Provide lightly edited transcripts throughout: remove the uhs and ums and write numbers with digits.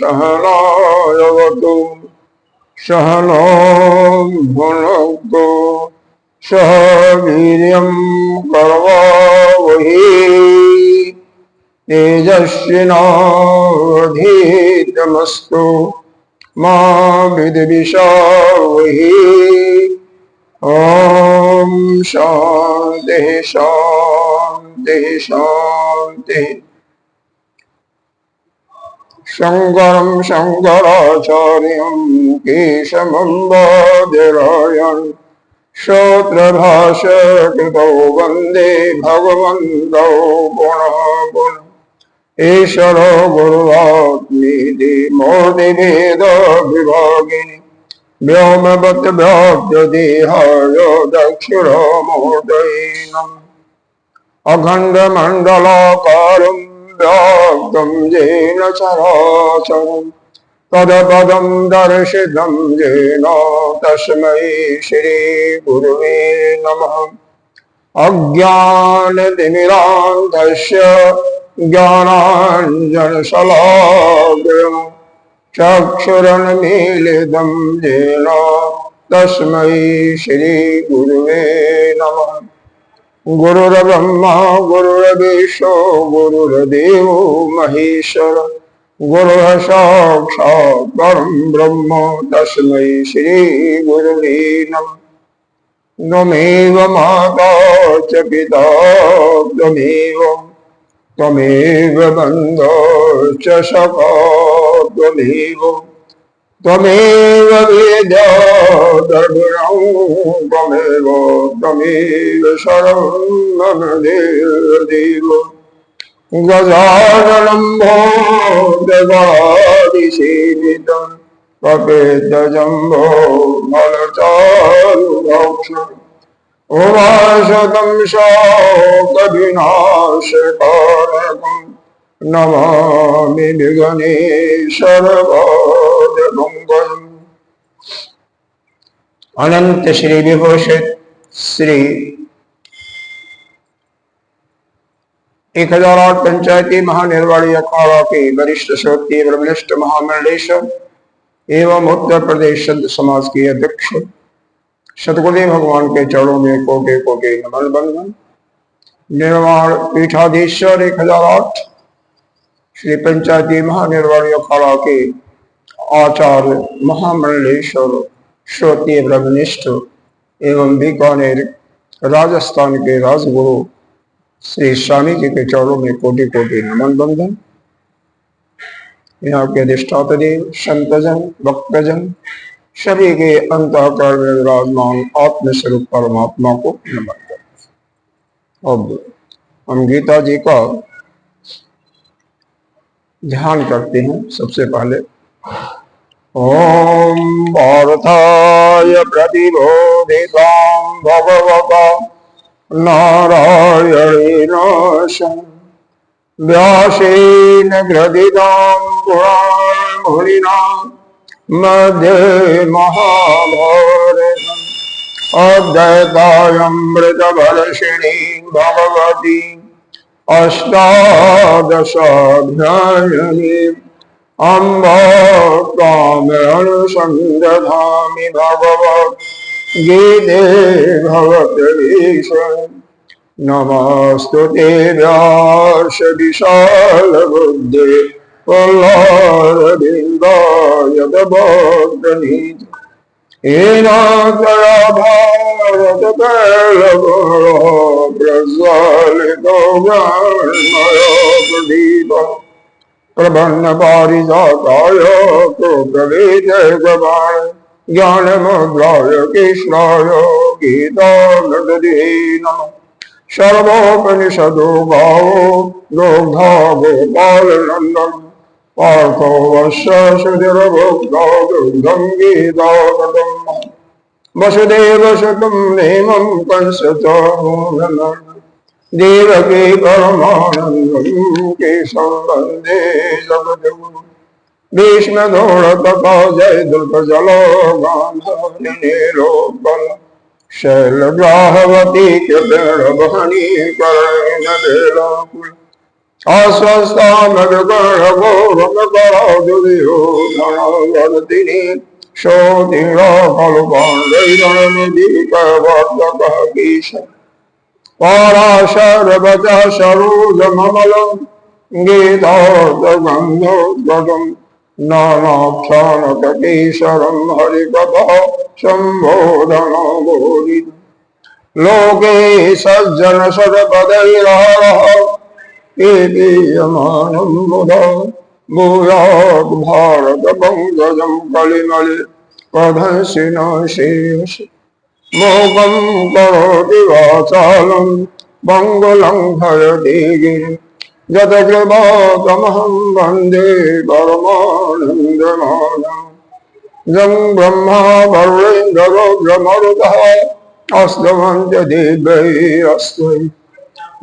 सहनावतु सहनो भुनक्तु सह वीर्यं करवावहै तेजस्विनावधीतमस्तु मा विद्विषावहै। ओम शांति शांति शांति। शंकरं शंकराचार्यं केशवं बादरायणं सूत्रभाष्य कृतौ वन्दे भगवन्तौ पुनः पुनः। ईश्वरो गुरुरात्मेति मूर्तिभेद विभागिनि व्योमवत् व्याप्तदेहाय दक्षिणामूर्तये नमः। अखण्डमण्डलाकारं व्याप्तं येन चराचरं तत्पदं दर्शितं येन तस्मै श्रीगुरुवे नमः। अज्ञानतिमिरान्धस्य ज्ञानाञ्जनशलाकया चक्षुरुन्मीलितं येन तस्मै श्रीगुरुवे नमः। गुरुर्ब्रह्मा गुरुर्विष्णु गुरुर्देवो महेश्वर गुरुः साक्षात् परं ब्रह्म तस्मै श्रीगुरुवे नमः। त्वमेव माता च पिता त्वमेव बन्धो च सखा त्वमेव वेद्या द्रविणं त्वमेव शरणं मम देव। गजाननं भूतगणाधिसेवितं पपेतजम्बो फलचारुभक्षणम् उमाशतं शोकविनाशकारकं नमामि विघ्नेश्वरपादपङ्कजम्। अनंत श्री विभूषित श्री 1008 पंचायती महानिर्वाणी अखाड़ा के वरिष्ठ श्रोत्रिय ब्रह्मनिष्ठ महामंडलेश्वर एवं उत्तर प्रदेश संत समाज के अध्यक्ष सतगुरुदेव भगवान के चरणों में कोटि कोटि नमन बंदन। निर्वाण पीठाधीश्वर 1008 श्री पंचायती महानिर्वाणी अखाड़ा के आचार्य महामंडलेश्वर श्रोत्रिय ब्रह्मनिष्ठ एवं बीकानेर राजस्थान के राजगुरु श्री स्वामी जी के चरणों में कोटि कोटि नमन बंदन। यहाँ के अधिष्ठाता देव संतजन भक्तजन सभी के अंतःकरण में विराजमान आत्मस्वरूप परमात्मा को नमन करते। अब हम गीता जी का ध्यान करते हैं। सबसे पहले ओम पार्थाय प्रतिबोधितां भगवता नारायणेन व्यासेन ग्रथितां पुराणमुनिना मध्ये महाभारतम् अद्वैतामृतवर्षिणीं भगवतीं अष्टादशाध्यायिनीम् अम्ब कामनुसंदधामि भगवद्गीते भगवद्गीते। नमस्तुते व्यास विशालबुद्धे पुल्लारविन्दाय भक्तनीते। येन त्वया भारततैलगुणो प्रज्वलितो ज्ञानमयो प्रदीपः प्रबन्ध पारिजाताय प्रोक्तवेदगवान् ज्ञानमुद्राय कृष्णाय गीतामृतदे नमः। सर्वोपनिषदो गावो दुग्धा गोपालनन्दन पार्थो वश्य सुधिरभुक्तो दुग्धं गीतामृतम्। वसुदेवसुतं नेमं कंसचानूरनं देवकी परमानन्दं केशवं वन्दे जगद्गुरुं। भीष्मद्रोणतपो जयद्रुतजलो गान्धारिनीलोत्पल शैलग्राहवती कृपेण करेण लीलाकुल आस्वस्तामृगर्भोरमकरादुर्योधनवर्तिनी शोधिराकल्पाण्डैरणनिधिकवर्धकः पराशरवचः सरोजममलं गीतार्थगन्धोद्गतं नानाक्षाणकेशरं हरिकथा सम्बोधनो बोधितम्। लोके सज्जन सदपदैरहरः पीयमानं मुदा भूयात् भारत पंकजं कलिमले प्रधंसि न शेष मोहं करोति वाचालं मंगलं भयते गिरिं यत्कृपातमहं वन्दे परमानन्दमाधवम्। जं ब्रह्मा वरुणेन्द्ररुद्रमरुतः अस्तमन्त्य देवैरस्मै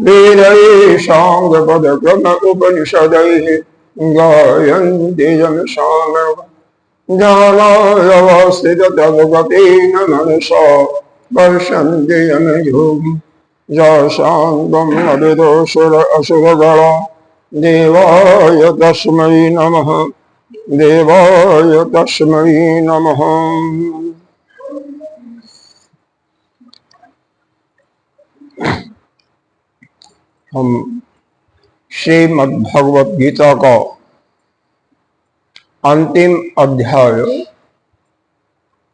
वेदैः साङ्गपदक्रम उपनिषदैः गायन्ति यं सामवेदं। ध्यानावस्थित तद्गतेन मनसा पश्यन्ति यं योगी शान्तं अविदुषुरसुरगणा देवाय तस्मै नमः देवाय तस्मै नमः। हम श्रीमद् भगवत गीता का अंतिम अध्याय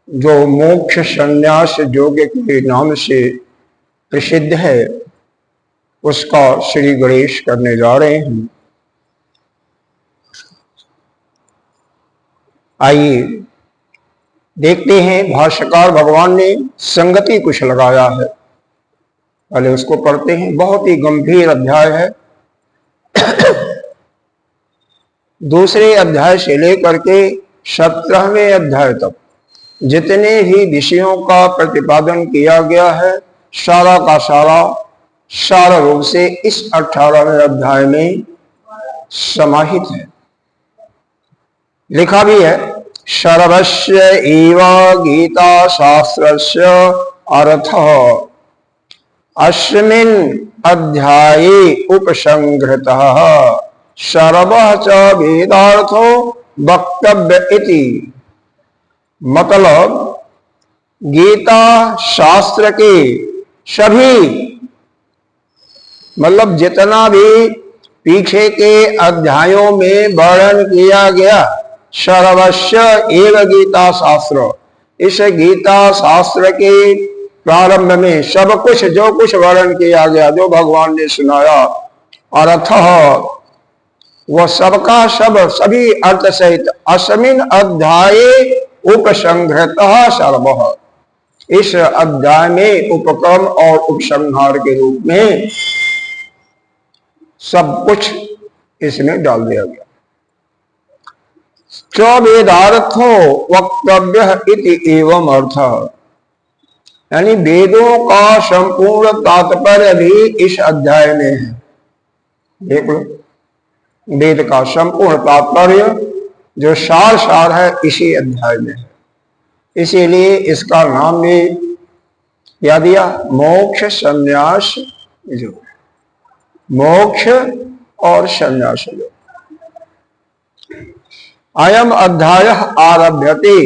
जो मोक्ष संन्यास योग के नाम से प्रसिद्ध है उसका श्री गणेश करने जा रहे हैं। आइए देखते हैं भाष्यकार भगवान ने संगति कुछ लगाया है, पहले उसको पढ़ते हैं। बहुत ही गंभीर अध्याय है। दूसरे अध्याय से लेकर के 17वें अध्याय तक जितने भी विषयों का प्रतिपादन किया गया है सारा का सारा रूप से इस 18वें अध्याय में समाहित है। लिखा भी है सर्वस्य एव गीता शास्त्रस्य अर्थः अस्मिन् अध्याये उपसंहृतः सर्वः च वेदार्थो वक्तव्य इति। मतलब गीता शास्त्र के सभी मतलब जितना भी पीछे के अध्यायों में वर्णन किया गया सर्वस्य एव गीता शास्त्र, इस गीता शास्त्र के प्रारंभ में सब कुछ जो कुछ वर्णन किया गया जो भगवान ने सुनाया अर्थ वह सबका सब सभी अर्थ सहित अस्मिन् अध्याये उपसंहृतः सर्वः, इस अध्याय में उपक्रम और उपसंहार के रूप में सब कुछ इसमें डाल दिया गया। च वेदार्थो वक्तव्य इति एवं अर्थ, यानी वेदों का संपूर्ण तात्पर्य भी इस अध्याय में है। देख लो, वेद का संपूर्ण तात्पर्य जो सार है इसी अध्याय में है। इसीलिए इसका नाम भी क्या दिया, मोक्ष संन्यास योग। मोक्ष और संन्यास योग। अयम अध्याय आरभ्यते,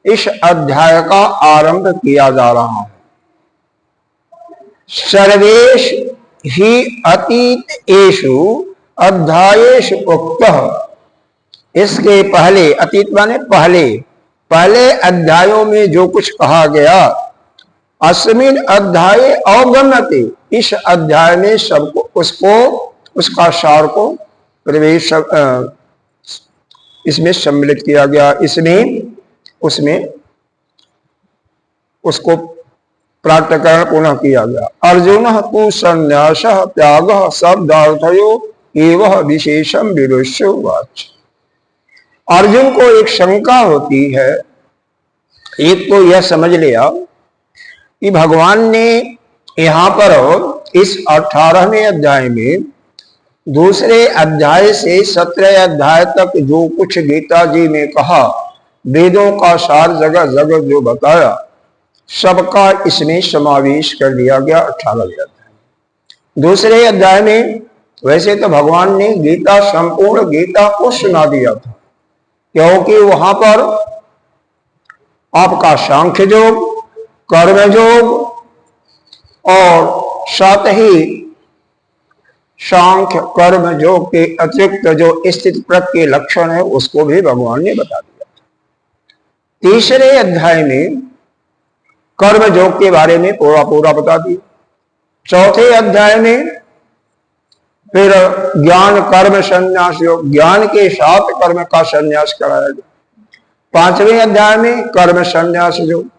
इस अध्याय का आरंभ किया जा रहा है। सर्वेश ही अतीत एषु अध्यायेषु उक्तः, इसके पहले, अतीत माने पहले अध्यायों में जो कुछ कहा गया अस्मिन् अध्याये अवगम्यते, इस अध्याय में सबको उसका सार को प्रवेश इसमें सम्मिलित किया गया, उसमें उसको प्रातःकरण पुनः किया गया। अर्जुन तु संन्यास त्याग शब्दार्थयो एवं विशेषम विरुष्य उवाच। अर्जुन को एक शंका होती है। एक तो यह समझ लिया कि भगवान ने यहाँ पर इस 18वें अध्याय में दूसरे अध्याय से 17 अध्याय तक जो कुछ गीता जी ने कहा, वेदों का सार जगह जगह जो बताया, सबका इसमें समावेश कर दिया गया 18वें अध्याय। दूसरे अध्याय में वैसे तो भगवान ने गीता, संपूर्ण गीता को सुना दिया था, क्योंकि वहां पर आपका सांख्य योग, कर्म योग और साथ ही सांख्य कर्म योग के अतिरिक्त जो स्थित प्रज्ञ के लक्षण है उसको भी भगवान ने बता दिया। तीसरे अध्याय में कर्म योग के बारे में पूरा बता दिया। चौथे अध्याय में फिर ज्ञान कर्म संन्यास योग, ज्ञान के साथ कर्म का संन्यास कराया गया। 5वें अध्याय में कर्म संन्यास योग।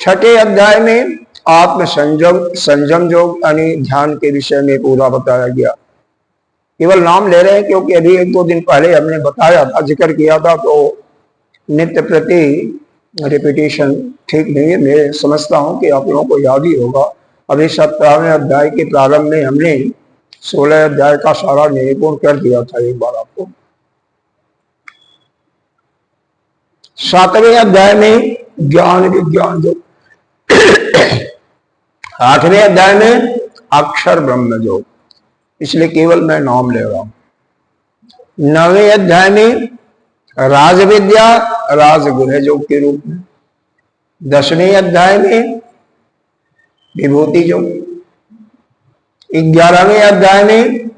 6ठे अध्याय में आत्म संयम योग यानी ध्यान के विषय में पूरा बताया गया। केवल नाम ले रहे हैं क्योंकि अभी 1-2 दिन पहले हमने बताया था, जिक्र किया था, तो नित्य प्रति रिपीटेशन ठीक नहीं है। मैं समझता हूं कि आप लोगों को याद ही होगा। अभी 17वें अध्याय के प्रारंभ में हमने 16 अध्याय का सारा निरूपण कर दिया था एक बार आपको। 7वें अध्याय में ज्ञान विज्ञान योग। 8वें अध्याय में अक्षर ब्रह्म योग, इसलिए केवल मैं नाम ले रहा हूं। 9वें अध्याय में राज विद्या राजगुह योग के रूप में। 10वें अध्याय में विभूति योग। 11वें अध्याय में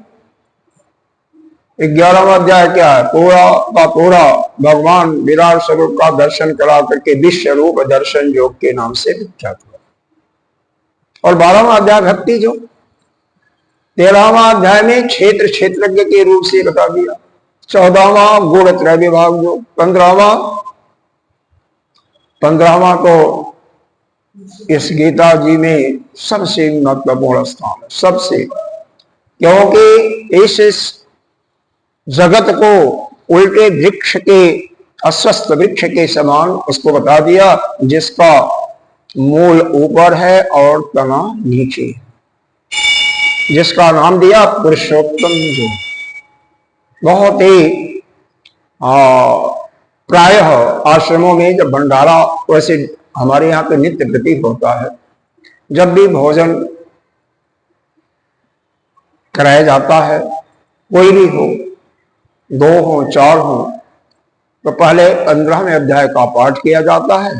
11वां अध्याय क्या है? पूरा का पूरा भगवान विराट स्वरूप का दर्शन करा करके विश्व रूप दर्शन योग के नाम से विख्यात हुआ। और 12वां अध्याय भक्ति योग। 13वां अध्याय में क्षेत्र क्षेत्रज्ञ के रूप से बता दिया। 14वां गुण त्रय विभाग योग। 15वां तो इस गीता जी में सबसे महत्वपूर्ण स्थान है, सबसे, क्योंकि इस जगत को उल्टे वृक्ष के, अस्वस्थ वृक्ष के समान उसको बता दिया, जिसका मूल ऊपर है और तना नीचे, जिसका नाम दिया पुरुषोत्तम योग। बहुत ही प्रायः आश्रमों में जब भंडारा, वैसे हमारे यहाँ पे नित्य प्रतीक होता है, जब भी भोजन कराया जाता है, कोई भी हो, 2 हो 4 हो, तो पहले 15वें अध्याय का पाठ किया जाता है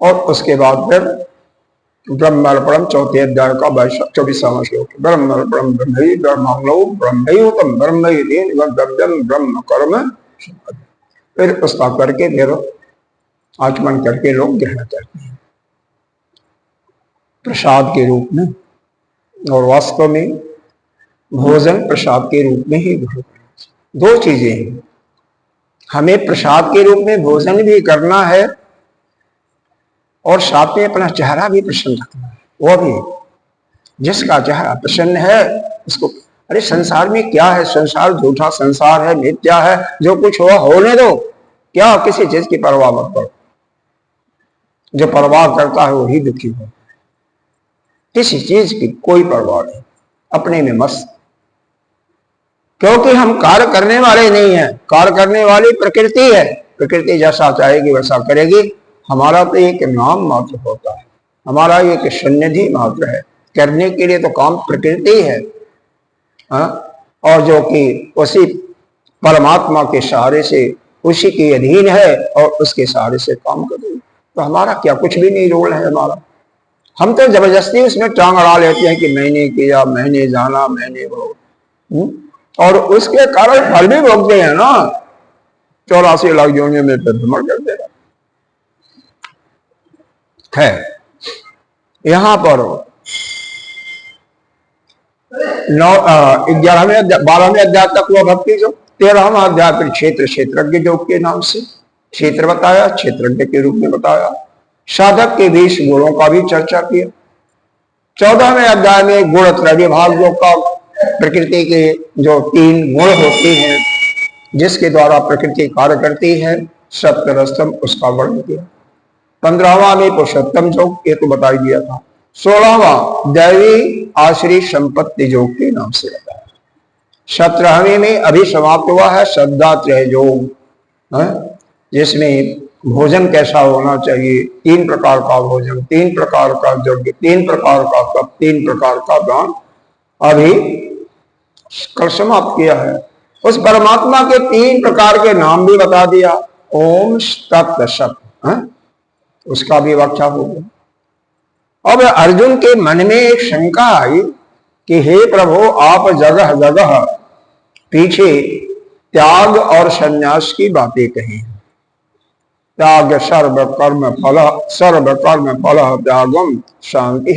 और उसके बाद फिर ब्रह्मार्पणम 4थे अध्याय का 24वां श्लोक, ब्रह्मार्पणम ब्रह्मैव ब्रह्मांगलो ब्रह्मैवतम ब्रह्मैवेन ब्रह्म कर्म, फिर उसका करके फिर आचमन करके लोग ग्रहण करते हैं प्रसाद के रूप में। और वास्तव में भोजन प्रसाद के रूप में ही ग्रहण करना चाहिए। 2 चीजें हैं, हमें प्रसाद के रूप में भोजन भी करना है और साथ में अपना चेहरा भी प्रसन्न रखना है। वो भी जिसका चेहरा प्रसन्न है उसको, अरे संसार में क्या है? संसार झूठा संसार है, मिथ्या है, जो कुछ हुआ होने दो, क्या किसी चीज की परवाह मत करो। जो परवाह करता है वही दुखी होता है। किसी चीज की कोई परवाह नहीं, अपने में मस्त, क्योंकि हम कार्य करने वाले नहीं हैं, कार्य करने वाली प्रकृति है। प्रकृति जैसा चाहेगी वैसा करेगी। हमारा तो एक नाम मात्र होता है, हमारा एक सन्निधि मात्र है, करने के लिए तो काम प्रकृति है, और जो कि उसी परमात्मा के सहारे से, उसी के अधीन है और उसके सहारे से काम करेगी। तो हमारा क्या, कुछ भी नहीं रोल है हमारा। हम तो जबरदस्ती उसमें टांग अड़ा लेते हैं कि मैंने किया, मैंने जाना, मैंने वो, और उसके कारण फल भी भोगते हैं ना। 84 लाख योनियों में फिर भ्रमण करते हैं। यहां पर 11वें 12वें अध्याय तक हुआ भक्ति योग। 13वां अध्याय फिर क्षेत्र क्षेत्रज्ञ योग के नाम से क्षेत्र बताया, क्षेत्रज्ञ के रूप में बताया। साधक के 20 गुणों का भी चर्चा किया। 14वें अध्याय में गुण त्रय भाग योग का प्रकृति के जो 3 गुण होते हैं जिसके द्वारा प्रकृति कार्य करती है, सत्य रस्तम, उसका वर्णन किया। 15वां में पुरुषोत्तम योग, ये तो बता दिया था। 16वां दैवी आश्रित संपत्ति योग के नाम से बताया। 17वें में अभी समाप्त हुआ है श्रद्धात्रय योग, जिसमें भोजन कैसा होना चाहिए, 3 प्रकार का भोजन, 3 प्रकार का यज्ञ, 3 प्रकार का तप, 3 प्रकार का दान अभी कल समाप्त किया है। उस परमात्मा के 3 प्रकार के नाम भी बता दिया। ओम तत् सत, उसका भी व्याख्या हो गया। अब अर्जुन के मन में एक शंका आई कि हे प्रभु, आप जगह जगह पीछे त्याग और संन्यास की बातें कही हैं। त्याग सर्व कर्म फल त्यागम शांति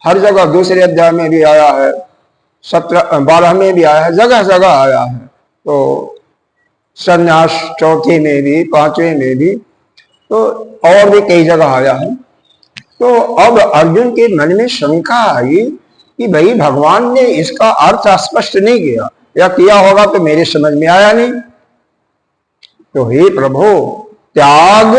हर जगह, दूसरे अध्याय में भी आया है, 12 में भी आया है, जगह जगह आया है। तो संन्यास 4 में भी, 5वें में भी, तो और भी कई जगह आया है। तो अब अर्जुन के मन में शंका आई कि भाई भगवान ने इसका अर्थ स्पष्ट नहीं किया, या किया होगा तो मेरे समझ में आया नहीं। तो हे प्रभु, त्याग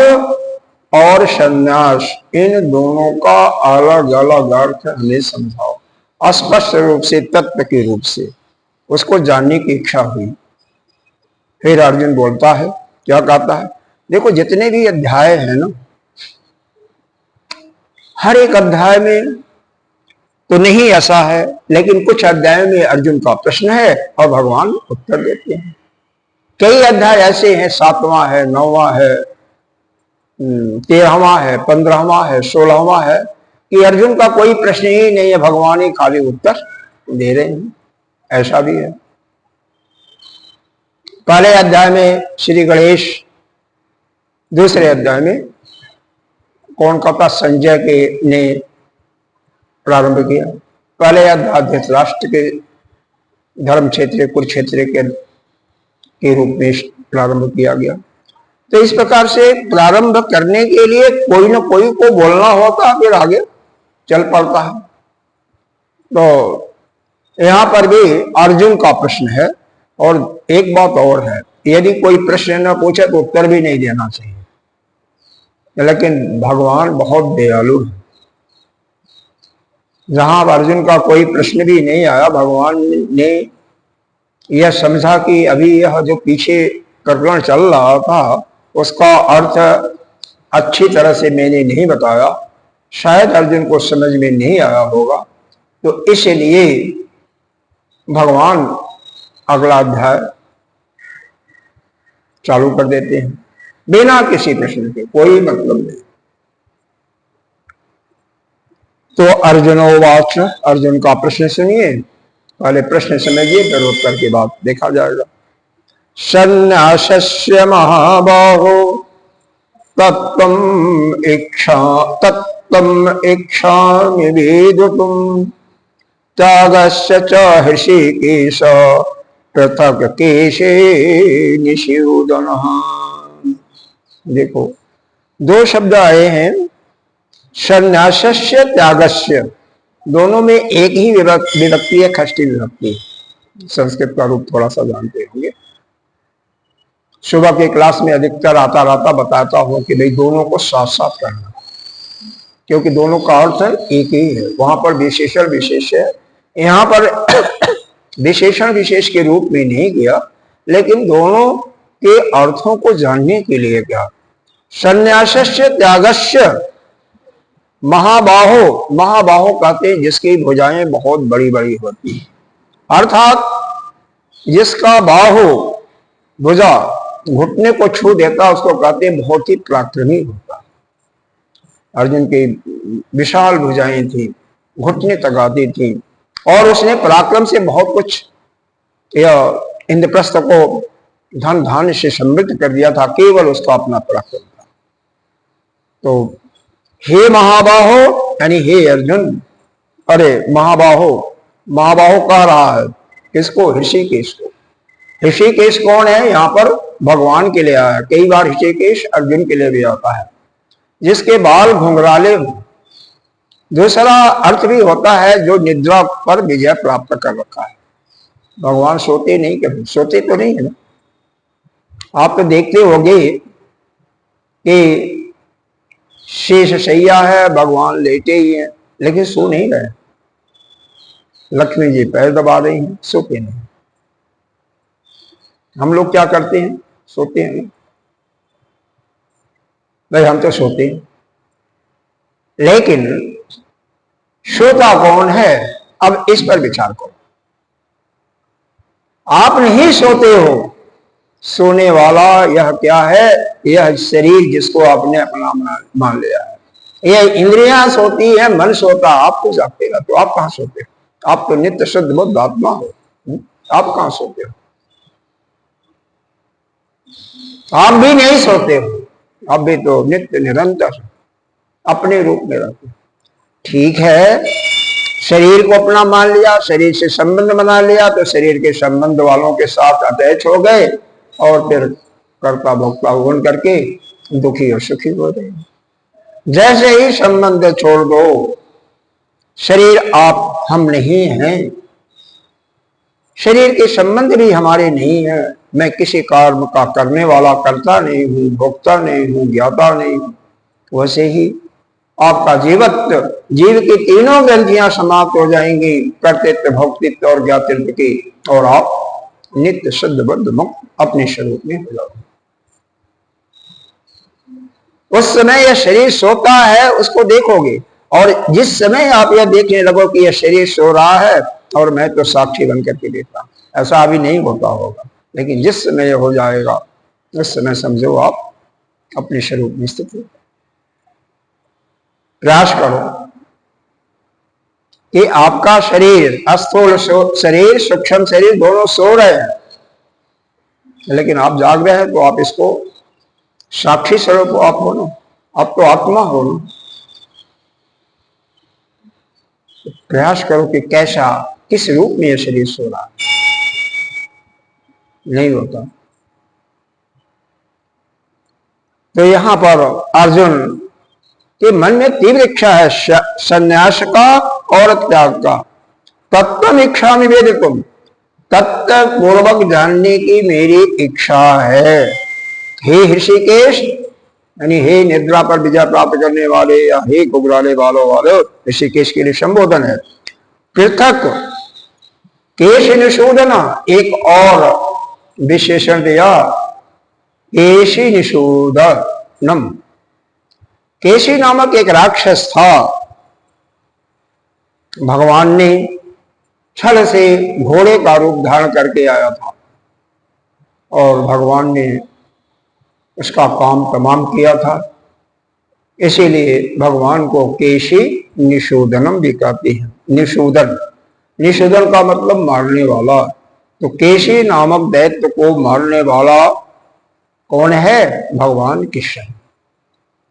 और संन्यास इन दोनों का अलग अलग अर्थ हमें समझाओ स्पष्ट रूप से, तत्व के रूप से। उसको जानने की इच्छा हुई। फिर अर्जुन बोलता है, क्या कहता है, देखो जितने भी अध्याय है ना, हर एक अध्याय में तो नहीं ऐसा है, लेकिन कुछ अध्याय में अर्जुन का प्रश्न है और भगवान उत्तर देते हैं। कई अध्याय ऐसे हैं, 7वां है, 9वां है, 13वां है, 15वां है, 16वां है, कि अर्जुन का कोई प्रश्न ही नहीं है, भगवान ही खाली उत्तर दे रहे हैं। ऐसा भी है। पहले अध्याय में श्री गणेश, दूसरे अध्याय में कौन कहता, संजय के ने प्रारंभ किया। पहले अध्याय धृतराष्ट्र के धर्म क्षेत्र कुरुक्षेत्र के रूप में प्रारंभ किया गया। तो इस प्रकार से प्रारंभ करने के लिए कोई न कोई को बोलना होता, फिर आगे चल पड़ता है। तो यहां पर भी अर्जुन का प्रश्न है। और एक बात और है, यदि कोई प्रश्न न पूछे तो उत्तर भी नहीं देना चाहिए, लेकिन भगवान बहुत दयालु है। जहां अर्जुन का कोई प्रश्न भी नहीं आया, भगवान ने यह समझा कि अभी यह जो पीछे प्रकरण चल रहा था उसका अर्थ अच्छी तरह से मैंने नहीं बताया, शायद अर्जुन को समझ में नहीं आया होगा, तो इसलिए भगवान अगला अध्याय चालू कर देते हैं बिना किसी प्रश्न के, कोई मतलब नहीं। तो अर्जुनोवाच, अर्जुन का प्रश्न सुनिए, पहले प्रश्न समझिए, फिर उत्तर के बाद देखा जाएगा। सन्यासस्य महाबाहो तत्त्वम् इच्छामि वेदितुम् त्यागस्य च हृषीकेश पृथक् केशे निषूदनः। देखो, 2 शब्द आए हैं, सन्यासस्य त्यागस्य, दोनों में एक ही विभक्ति है, षष्ठी विभक्ति। संस्कृत का रूप थोड़ा सा जानते होंगे। सुबह के क्लास में अधिकतर आता रहता बताता हूं कि भाई दोनों को साथ साथ करना, क्योंकि दोनों का अर्थ एक ही है। वहां पर विशेषण विशेष है, यहाँ पर विशेषण विशेष के रूप में नहीं किया, लेकिन दोनों के अर्थों को जानने के लिए क्या। सन्यासस्य त्यागस्य महाबाहो, महाबाहो कहते हैं जिसकी भुजाएं बहुत बड़ी बड़ी होती है, अर्थात जिसका बाहु भुजा घुटने को छू देता उसको कहते हैं बहुत ही पराक्रमी होता। अर्जुन की विशाल भुजाएं थी, घुटने तक आती थी, और उसने पराक्रम से बहुत कुछ इंद्रप्रस्थ को धन धान्य से समृद्ध कर दिया था, केवल उसका अपना पराक्रम था। तो हे महाबाहो यानी हे अर्जुन, अरे महाबाहो, महाबाहो कह रहा है किसको, ऋषिकेश को। ऋषिकेश कौन है, यहाँ पर भगवान के लिए आया। कई बार ऋषिकेश अर्जुन के लिए भी आता है। जिसके बाल घुंघराले हो। दूसरा अर्थ भी होता है जो निद्रा पर विजय प्राप्त कर रखा है। भगवान सोते नहीं, कभी सोते तो नहीं है ना। आप तो देखते होंगे कि शेष शैया है, भगवान लेटे ही हैं, लेकिन सो नहीं रहे। लक्ष्मी जी पैर दबा रही हैं, सोते नहीं। हम लोग क्या करते हैं? सोते हैं भाई, हम तो सोते हैं। लेकिन सोता कौन है? अब इस पर विचार करो। आप नहीं सोते हो। सोने वाला यह क्या है? यह शरीर जिसको आपने अपना मान लिया है। यह इंद्रियां सोती है, मन सोता। आप तो जागतेगा, तो आप कहां सोते हो? आप तो नित्य शुद्ध बुद्ध आत्मा हो। आप कहां सोते हो? आप भी नहीं सोते हो। आप भी तो नित्य निरंतर अपने रूप में रहते हो। ठीक है, शरीर को अपना मान लिया, शरीर से संबंध बना लिया, तो शरीर के संबंध वालों के साथ अटैच हो गए और फिर कर्ता भोक्ता होन करके दुखी और सुखी हो रहे। जैसे ही संबंध छोड़ दो, शरीर आप हम नहीं हैं। शरीर के संबंध भी हमारे नहीं है। मैं किसी कर्म का करने वाला करता नहीं हूं, भोक्ता नहीं हूं, ज्ञाता नहीं हूं। वैसे ही आपका जीवत्व, जीव की तीनों ग्रंथियां समाप्त हो जाएंगी, कर्तृत्व, भोक्तृत्व और ज्ञातृत्व की, और आप नित्य शुद्ध बुद्ध मुक्त अपने स्वरूप में हो जाओगे। उस समय यह शरीर सोता है, उसको देखोगे, और जिस समय आप यह देखने लगो कि यह शरीर सो रहा है और मैं तो साक्षी बन करके देखता, ऐसा अभी नहीं होता होगा, लेकिन जिस समय यह हो जाएगा उस समय समझो आप अपने स्वरूप में स्थित हो। प्रयास करो कि आपका शरीर, स्थूल शरीर, सूक्ष्म शरीर दोनों सो रहे हैं, लेकिन आप जाग रहे हैं, तो आप इसको साक्षी स्वरूप आप हो ना, आप तो आत्मा हो ना। प्रयास करो कि कैसा, किस रूप में यह शरीर सो रहा है। नहीं होता। तो यहां पर अर्जुन के मन में तीव्र इच्छा है संन्यास का और त्याग का। तत्व इच्छा में वेद तुम, तत्व पूर्वक जानने की मेरी इच्छा है। हे ऋषिकेश, यानी हे निद्रा पर विजय प्राप्त करने वाले, या हे घुघराले बालों वाले, ऋषिकेश के लिए संबोधन है। पृथक केश निषूदना, एक और विशेषण दिया, केशी निषूदनम। केशी नामक एक राक्षस था। भगवान ने छल से घोड़े का रूप धारण करके आया था और भगवान ने उसका काम तमाम किया था। इसीलिए भगवान को केशी निषूदनम भी कहते हैं। निषूदन, निषूदन का मतलब मारने वाला। तो केशी नामक दैत्य को मारने वाला कौन है? भगवान कृष्ण।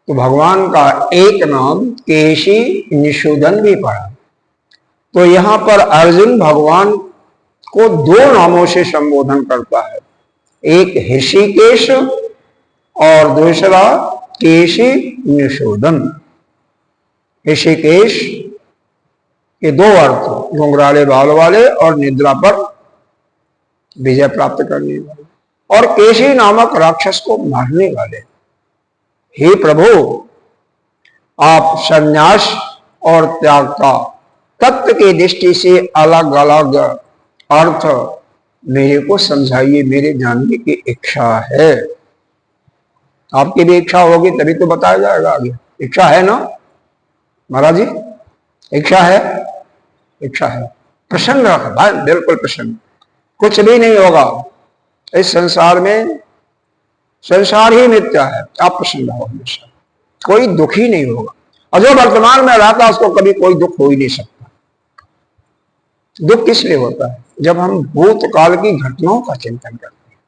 तो भगवान का एक नाम केशी निषूदन भी पड़ा। तो यहां पर अर्जुन भगवान को दो नामों से संबोधन करता है, एक ऋषिकेश और दूसरा केशी निषूदन। ऋषिकेश के दो अर्थ, घुंघराले बाल वाले और निद्रा पर विजय प्राप्त करने वाले, और केशी नामक राक्षस को मारने वाले। हे प्रभु, आप संन्यास और त्याग का तत्व की दृष्टि से अलग अलग अर्थ मेरे को समझाइए, मेरे जानने की इच्छा है। आपकी भी इच्छा होगी तभी तो बताया जाएगा आगे। इच्छा है ना महाराज जी? इच्छा है? इच्छा है। प्रसन्न रख भाई, बिल्कुल प्रसन्न। कुछ भी नहीं होगा इस संसार में, संसार ही मिथ्या है। आप प्रसन्न रहो हमेशा, कोई दुख ही नहीं होगा। और जो वर्तमान में रहता उसको कभी कोई दुख हो ही नहीं सकता। दुख किस लिए होता है? जब हम भूतकाल की घटनाओं का चिंतन करते हैं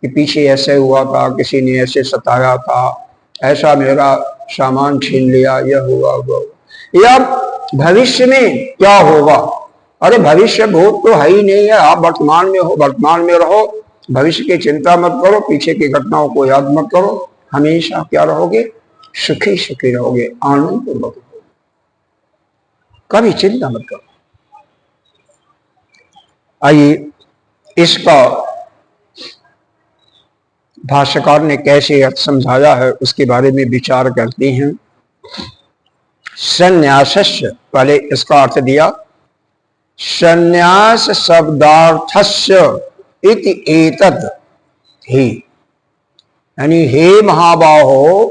कि पीछे ऐसे हुआ था, किसी ने ऐसे सताया था, ऐसा मेरा सामान छीन लिया, यह हुआ वो, या भविष्य में क्या होगा। अरे भविष्य भूत तो है ही नहीं है। आप वर्तमान में हो, वर्तमान में रहो, भविष्य की चिंता मत करो, पीछे की घटनाओं को याद मत करो। हमेशा क्या रहोगे? सुखी सुखी रहोगे, आनंद पूर्वक रहोगे, कभी चिंता मत करो। आइए इसका भाष्यकार ने कैसे अर्थ समझाया है उसके बारे में विचार करते हैं। संन्यासस्य, पहले इसका अर्थ दिया, संन्यास शब्दार्थस्य इति एतत् ही, यानी हे महाबाहो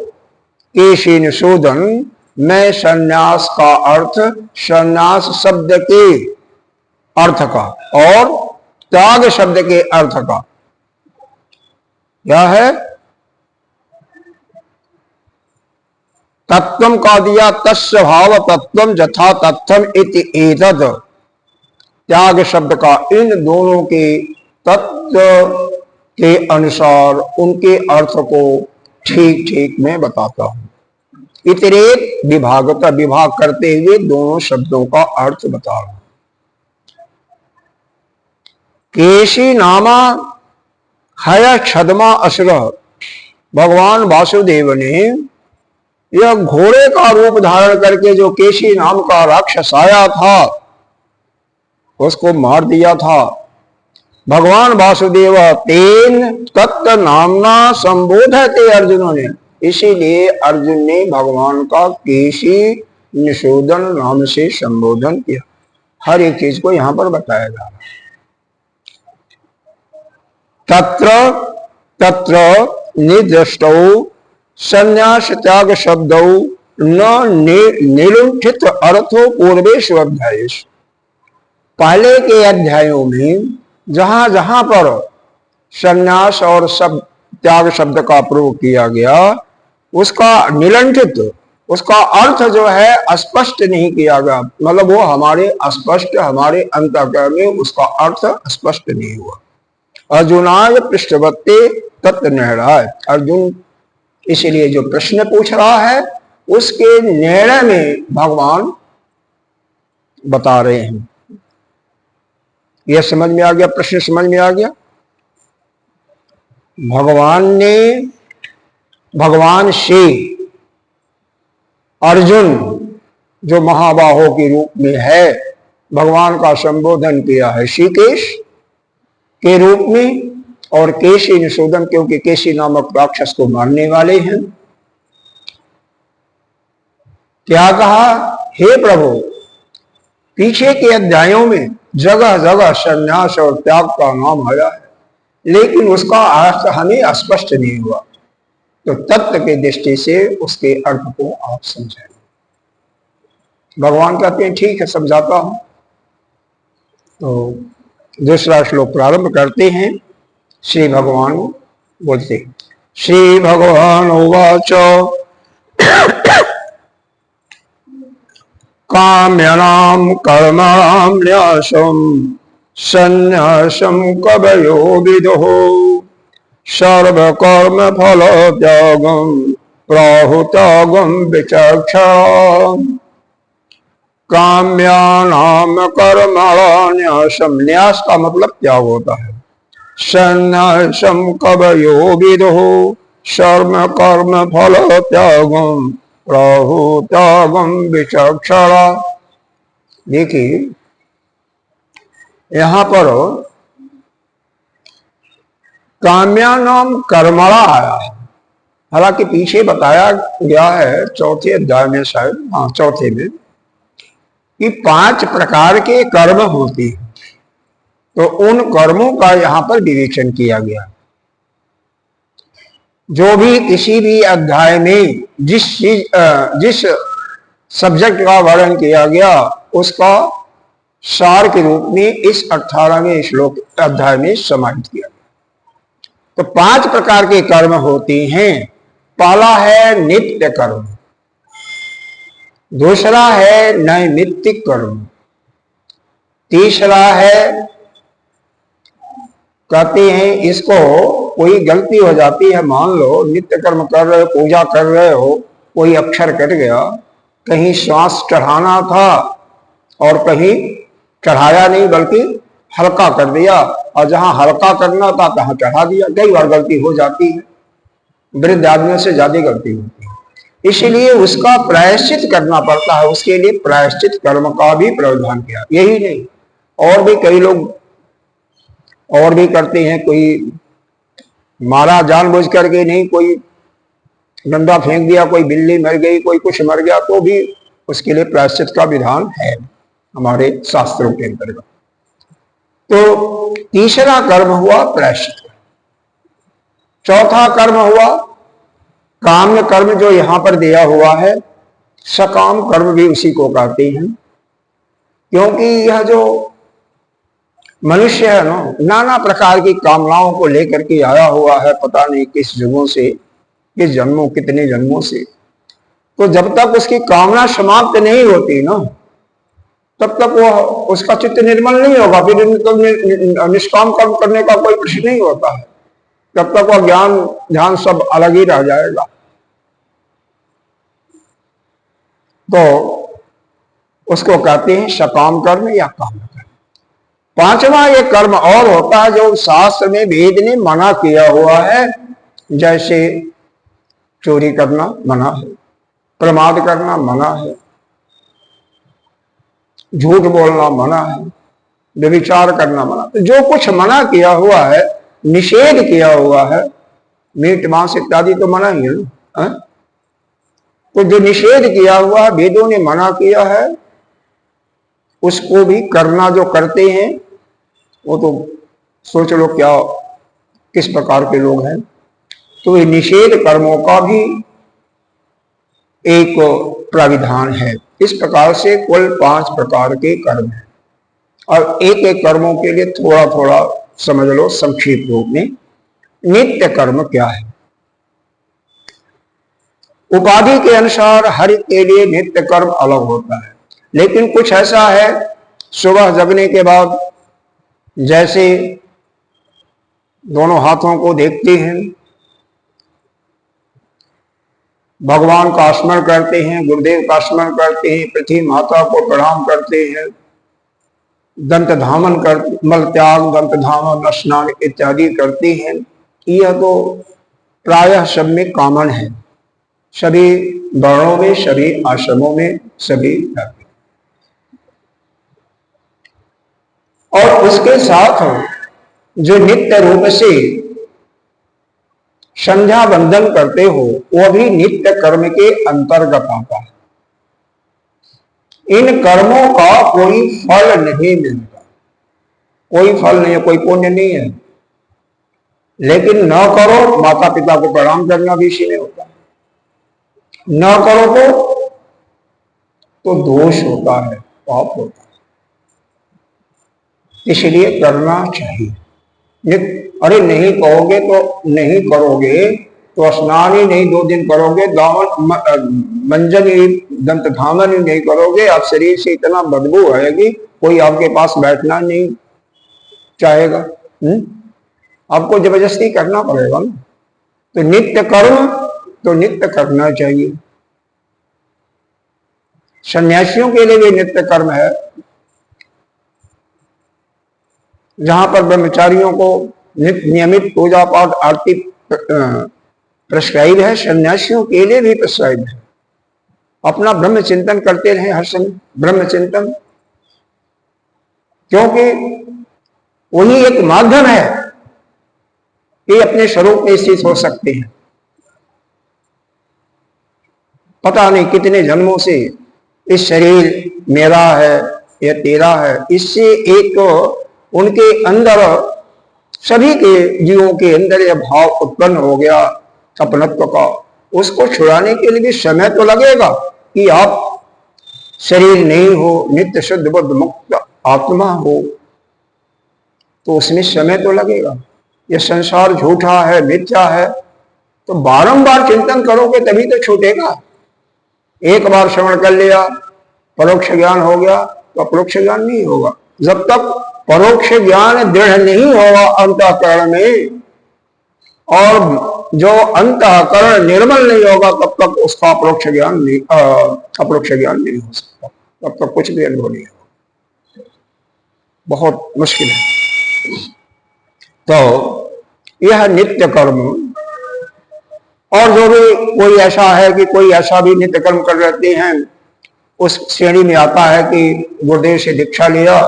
केशिनिषूदन, मैं संन्यास का अर्थ संन्यास शब्द के अर्थ का और त्याग शब्द के अर्थ का, क्या है, तत्वम का दिया, तस्य भाव तत्वम यथा तत्वम इति एतत्, त्याग शब्द का इन दोनों के तत्व के अनुसार उनके अर्थ को ठीक ठीक मैं बताता हूं। इतरेत विभागता, विभाग करते हुए दोनों शब्दों का अर्थ बता रहा हूं। केशी नामा हय छदमा असुर, भगवान वासुदेव ने यह घोड़े का रूप धारण करके जो केशी नाम का राक्षस आया था उसको मार दिया था। भगवान वासुदेव तेन तत्व नामना संबोधते अर्जुन ने, इसीलिए अर्जुन ने भगवान का केशी निषूदन नाम से संबोधन किया। हर एक चीज को यहां पर बताया जा रहा है। तत्र तत्र निर्दिष्टौ संन्यास त्याग शब्दौ न निलुंठित अर्थो पूर्वेषु अध्यायेषु, पहले के अध्यायों में जहां जहां पर संन्यास और त्याग शब्द का प्रयोग किया गया उसका निलंठित, उसका अर्थ जो है स्पष्ट नहीं किया गया, मतलब वो हमारे अस्पष्ट, हमारे अंतःकरण में उसका अर्थ स्पष्ट नहीं हुआ। अर्जुनाय पृष्ठवत्ते तत्व निर्णय, अर्जुन इसलिए जो प्रश्न पूछ रहा है उसके निर्णय में भगवान बता रहे हैं। यह समझ में आ गया, प्रश्न समझ में आ गया। भगवान से अर्जुन जो महाबाहो के रूप में है भगवान का संबोधन किया है श्रीकेश के रूप में, और केशी निषूदन क्योंकि केशी नामक राक्षस को मारने वाले हैं। क्या कहा, हे प्रभु, पीछे के अध्यायों में जगह जगह संन्यास और त्याग का नाम आया है, लेकिन उसका अर्थ हमें स्पष्ट नहीं हुआ, तो तत्व के दृष्टि से उसके अर्थ को आप समझें। भगवान कहते हैं ठीक है समझाता हूं। तो दूसरा श्लोक प्रारंभ करते हैं। श्री भगवान बोलते हैं, श्री भगवान उवाच काम्यानां कर्मणां न्यासं संन्यासं कवयो विदुः सर्वकर्म फल त्यागं प्राहुत्यागं विचक्षण। काम्यानां कर्मणां न्यासं, न्यास का मतलब त्याग होता है। संन्यासं कवयो विदुः सर्व कर्म फल त्यागं प्राहुत्यागं विचक्षण। देखिए यहां पर काम्यानाम कर्मणा आया है, हालांकि पीछे बताया गया है चौथे अध्याय में, शायद हाँ चौथे में, कि 5 प्रकार के कर्म होते हैं। तो उन कर्मों का यहां पर विवेचन किया गया। जो भी किसी भी अध्याय में जिस सब्जेक्ट का वर्णन किया गया उसका सार के रूप में इस 18वें श्लोक अध्याय में समाहित किया गया। तो 5 प्रकार के कर्म होते हैं। पहला है नित्य कर्म, दूसरा है नैमित्तिक कर्म, तीसरा है, कहते हैं इसको कोई गलती हो जाती है, मान लो नित्य कर्म कर रहे हो, पूजा कर रहे हो, कोई अक्षर कट गया, कहीं श्वास चढ़ाना था और कहीं चढ़ाया नहीं बल्कि हल्का कर दिया, और जहां हल्का करना था तहां चढ़ा दिया। कई बार गलती हो जाती है, वृद्ध आदमियों से ज्यादा गलती होती है। इसलिए उसका प्रायश्चित करना पड़ता है। उसके लिए प्रायश्चित कर्म का भी प्रावधान किया। यही नहीं, और भी कई लोग और भी करते हैं। कोई मारा जानबूझ करके नहीं, कोई डंडा फेंक दिया, कोई बिल्ली मर गई, कोई कुछ मर गया, तो भी उसके लिए प्रायश्चित का विधान है हमारे शास्त्रों के अंतर्गत। तो तीसरा कर्म हुआ प्रायश्चित। चौथा कर्म हुआ काम्य कर्म, जो यहां पर दिया हुआ है। सकाम कर्म भी उसी को कहते हैं, क्योंकि यह जो मनुष्य है ना, नाना प्रकार की कामनाओं को लेकर के आया हुआ है, पता नहीं किस युगों से, किस जन्मों, कितने जन्मों से। तो जब तक उसकी कामना समाप्त नहीं होती ना, तब तक वो उसका चित्त निर्मल नहीं होगा। फिर निष्काम कर्म करने का कोई प्रश्न नहीं होता है। तब तक वह ज्ञान ध्यान सब अलग ही रह जाएगा। तो उसको कहते हैं सकाम कर्म या काम कर्म। पांचवा एक कर्म और होता है जो शास्त्र में वेद ने मना किया हुआ है, जैसे चोरी करना मना है, प्रमाद करना मना है, झूठ बोलना मना है, व्यभिचार करना मना। तो जो कुछ मना किया हुआ है, निषेध किया हुआ है, मीट मांस इत्यादि तो मना ही है ना। तो जो निषेध किया हुआ है, वेदों ने मना किया है, उसको भी करना जो करते हैं वो तो सोच लो क्या किस प्रकार के लोग हैं। तो ये निषेध कर्मों का भी एक प्राविधान है। इस प्रकार से कुल 5 प्रकार के कर्म हैं, और एक एक कर्मों के लिए थोड़ा थोड़ा समझ लो संक्षिप्त रूप में। नित्य कर्म क्या है? उपाधि के अनुसार हर के लिए नित्य कर्म अलग होता है, लेकिन कुछ ऐसा है, सुबह जगने के बाद जैसे दोनों हाथों को देखते हैं, भगवान का स्मरण करते हैं, गुरुदेव का स्मरण करते हैं, पृथ्वी माता को प्रणाम करते हैं, दंत धामन कर मल त्याग, दंत धामन, स्नान इत्यादि करते हैं। यह तो प्रायः सब में कॉमन है, सभी वर्णों में, सभी आश्रमों में सभी करते हैं। और उसके साथ जो नित्य रूप से संध्या वंदन करते हो, वह भी नित्य कर्म के अंतर्गत आता है। इन कर्मों का कोई फल नहीं मिलता, कोई फल नहीं है, कोई पुण्य नहीं है। लेकिन न करो, माता पिता को प्रणाम करना भी इसी में होता है। न करो तो दोष होता है, पाप होता है। इसलिए करना चाहिए। अरे नहीं कहोगे तो नहीं करोगे, तो स्नान ही नहीं 2 दिन करोगे, मंजन ही, दंत धामन ही नहीं करोगे, आप शरीर से इतना बदबू आएगी, कोई आपके पास बैठना नहीं चाहेगा। आपको जबरदस्ती करना पड़ेगा ना। तो नित्य कर्म तो नित्य करना चाहिए। सन्यासियों के लिए भी नित्य कर्म है। जहां पर ब्रह्मचारियों को नियमित पूजा पाठ आरती प्रेस्क्राइब है, सन्यासियों के लिए भी प्रेस्क्राइब है। अपना ब्रह्म चिंतन करते रहे हर समय, ब्रह्म चिंतन, क्योंकि वही एक माध्यम है कि अपने स्वरूप में स्थित हो सकते हैं। पता नहीं कितने जन्मों से इस शरीर मेरा है या तेरा है, इससे एक उनके अंदर, सभी के जीवों के अंदर यह भाव उत्पन्न हो गया अपनत्व का। उसको छुड़ाने के लिए भी समय तो लगेगा कि आप शरीर नहीं हो, नित्य शुद्ध बुद्ध मुक्त आत्मा हो, तो उसमें समय तो लगेगा। यह संसार झूठा है, मिथ्या है, तो बारंबार चिंतन करोगे तभी तो छूटेगा। एक बार श्रवण कर लिया, परोक्ष ज्ञान हो गया, तो अपरोक्ष ज्ञान नहीं होगा। जब तक परोक्ष ज्ञान दृढ़ नहीं होगा अंतःकरण में, और जो अंतःकरण निर्मल नहीं होगा, तब तक उसका अपरोक्ष ज्ञान नहीं हो सकता। तब तक कुछ भी अनुभव नहीं होगा, बहुत मुश्किल है। तो यह नित्य कर्म और जो भी कोई ऐसा है कि कोई ऐसा भी नित्य कर्म कर रहते हैं, उस श्रेणी में आता है कि गुरुदेव से दीक्षा लिया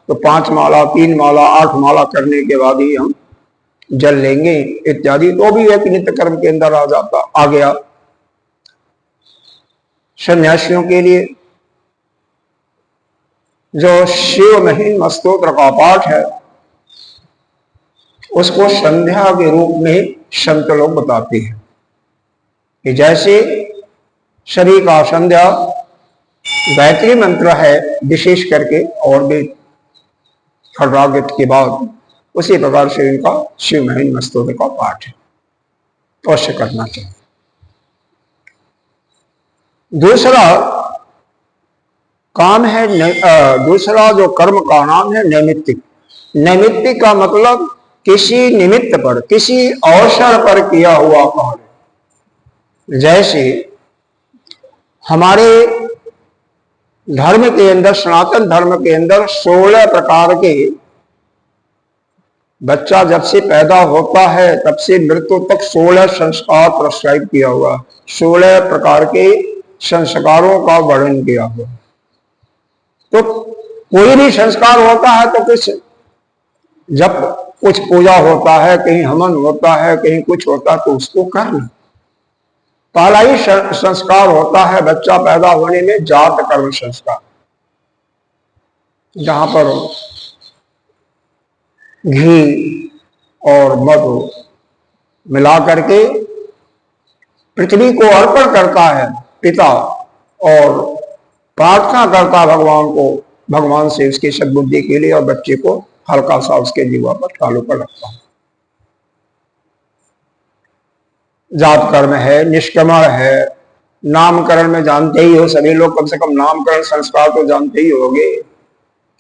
तो 5 माला 3 माला 8 माला करने के बाद ही हम जल लेंगे इत्यादि, तो भी एक नित्य कर्म के अंदर आ गया। सन्यासियों के लिए जो शिव महिमा स्तोत्र का पाठ है उसको संध्या के रूप में संत लोग बताते हैं कि जैसे सभी का संध्या गायत्री मंत्र है विशेष करके और भी खड़रागत के बाद, उसी प्रकार से इनका शिव महिमा स्तोत्र का पाठ है, अवश्य करना चाहिए। दूसरा काम है दूसरा जो कर्म का नाम है नैमित्तिक। नैमित्तिक का मतलब किसी निमित्त पर, किसी अवसर पर किया हुआ कार्य। जैसे हमारे धर्म के अंदर, सनातन धर्म के अंदर 16 प्रकार के, बच्चा जब से पैदा होता है तब से मृत्यु तक 16 संस्कार प्रिस्क्राइब किया हुआ, 16 प्रकार के संस्कारों का वर्णन किया हुआ। तो कोई भी संस्कार होता है तो कुछ, जब कुछ पूजा होता है, कहीं हवन होता है, कहीं कुछ होता है तो उसको करना। पहला ही संस्कार होता है बच्चा पैदा होने में जात कर्म संस्कार, जहां पर घी और मधु मिला करके पृथ्वी को अर्पण करता है पिता और प्रार्थना करता भगवान को, भगवान से उसकी सद्बुद्धि के लिए, और बच्चे को हल्का सा उसके जीवा पर तालू पर रखता है। जात कर्म है, निष्क्रमण है, नामकरण में जानते ही हो सभी लोग, कम से कम नामकरण संस्कार तो जानते ही होंगे।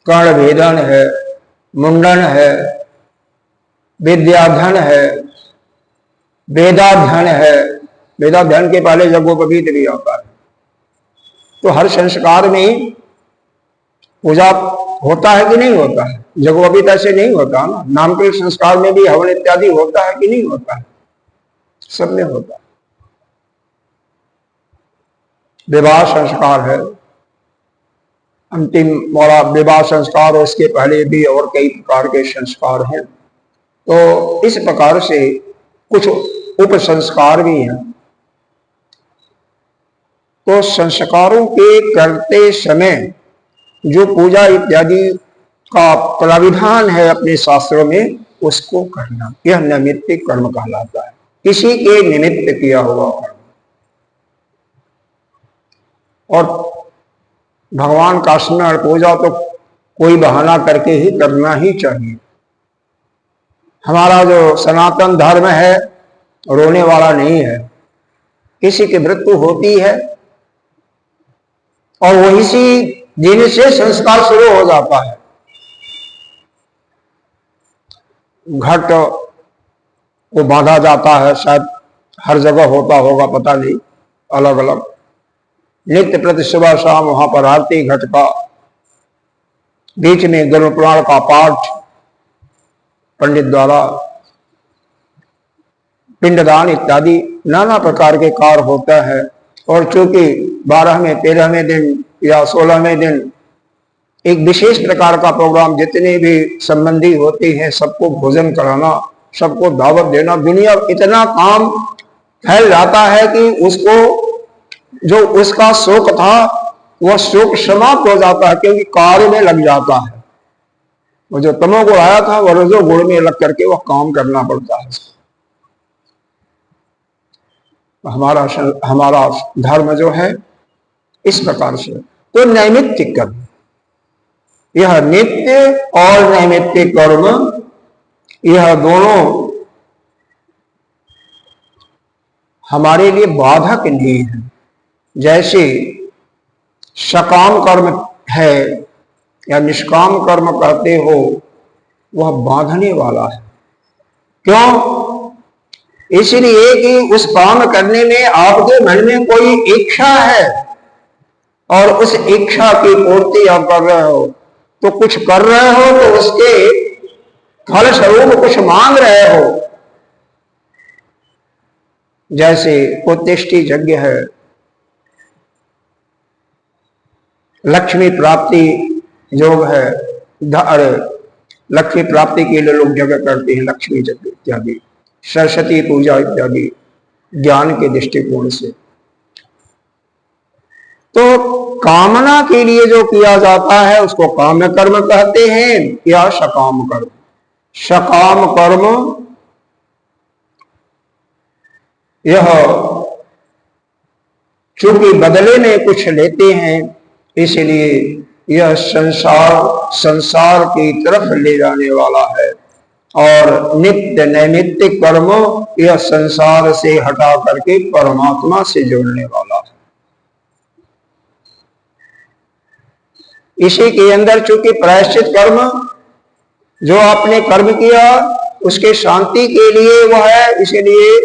कर्ण भेदन है, मुंडन है, विद्याधन है, वेदाध्ययन है। वेदाध्ययन के पहले यज्ञोपवीत भी आता है। तो हर संस्कार में पूजा होता है कि नहीं होता है? यज्ञोपवीत ऐसे नहीं होता ना। नामकरण संस्कार में भी हवन इत्यादि होता है कि नहीं होता है? सब में होता है। विवाह संस्कार है, अंतिम वाला विवाह संस्कार, और इसके पहले भी और कई प्रकार के संस्कार हैं। तो इस प्रकार से कुछ उप संस्कार भी हैं। तो संस्कारों के करते समय जो पूजा इत्यादि का प्राविधान है अपने शास्त्रों में, उसको करना, यह नैमित्तिक कर्म कहलाता है, किसी के निमित्त किया हुआ कर्म। और भगवान का स्मरण पूजा तो कोई बहाना करके ही करना ही चाहिए। हमारा जो सनातन धर्म है रोने वाला नहीं है। किसी की मृत्यु होती है और वही सी दिन से संस्कार शुरू हो जाता है। घट को बांधा जाता है, शायद हर जगह होता होगा, पता नहीं, अलग अलग। नित्य प्रति सुबह शाम वहां पर आरती घट का, बीच में गुरु पुराण का पाठ पंडित द्वारा, पिंडदान इत्यादि नाना प्रकार के कार्य होता है। और चूंकि 12वें 13वें दिन या 16वें दिन एक विशेष प्रकार का प्रोग्राम, जितने भी संबंधी होते हैं सबको भोजन कराना, सबको दावत देना, दुनिया इतना काम फैल जाता है कि उसको जो उसका शौक था वह शौक समाप्त हो जाता है, क्योंकि कार्य में लग जाता है। वो जो तमोगुण आया था वह रजोगुण में लग करके वह काम करना पड़ता है। हमारा धर्म जो है इस प्रकार से। तो नैमित्तिक कर्म, यह नित्य और नैमित्तिक कर्म, यह दोनों हमारे लिए बाधक नहीं है। जैसे सकाम कर्म है या निष्काम कर्म कहते हो, वह बांधने वाला है। क्यों? इसलिए कि उस काम करने में आपके मन में कोई इच्छा है और उस इच्छा की पूर्ति आप कर रहे हो। तो कुछ कर रहे हो तो उसके फल स्वरूप कुछ मांग रहे हो। जैसे उत्तिष्ठि यज्ञ है, लक्ष्मी प्राप्ति योग है, लक्ष्मी प्राप्ति के लिए लोग यज्ञ करते हैं, लक्ष्मी यज्ञ इत्यादि, सरस्वती पूजा इत्यादि, ज्ञान के दृष्टिकोण से। तो कामना के लिए जो किया जाता है उसको काम्य कर्म कहते हैं या सकाम कर्म। सकाम कर्म यह चूंकि बदले में कुछ लेते हैं, इसलिए यह संसार की तरफ ले जाने वाला है, और नित्य नैमित्तिक कर्म यह संसार से हटा करके परमात्मा से जोड़ने वाला है। इसी के अंदर चूंकि प्रायश्चित कर्म जो आपने कर्म किया उसके शांति के लिए वह है, इसलिए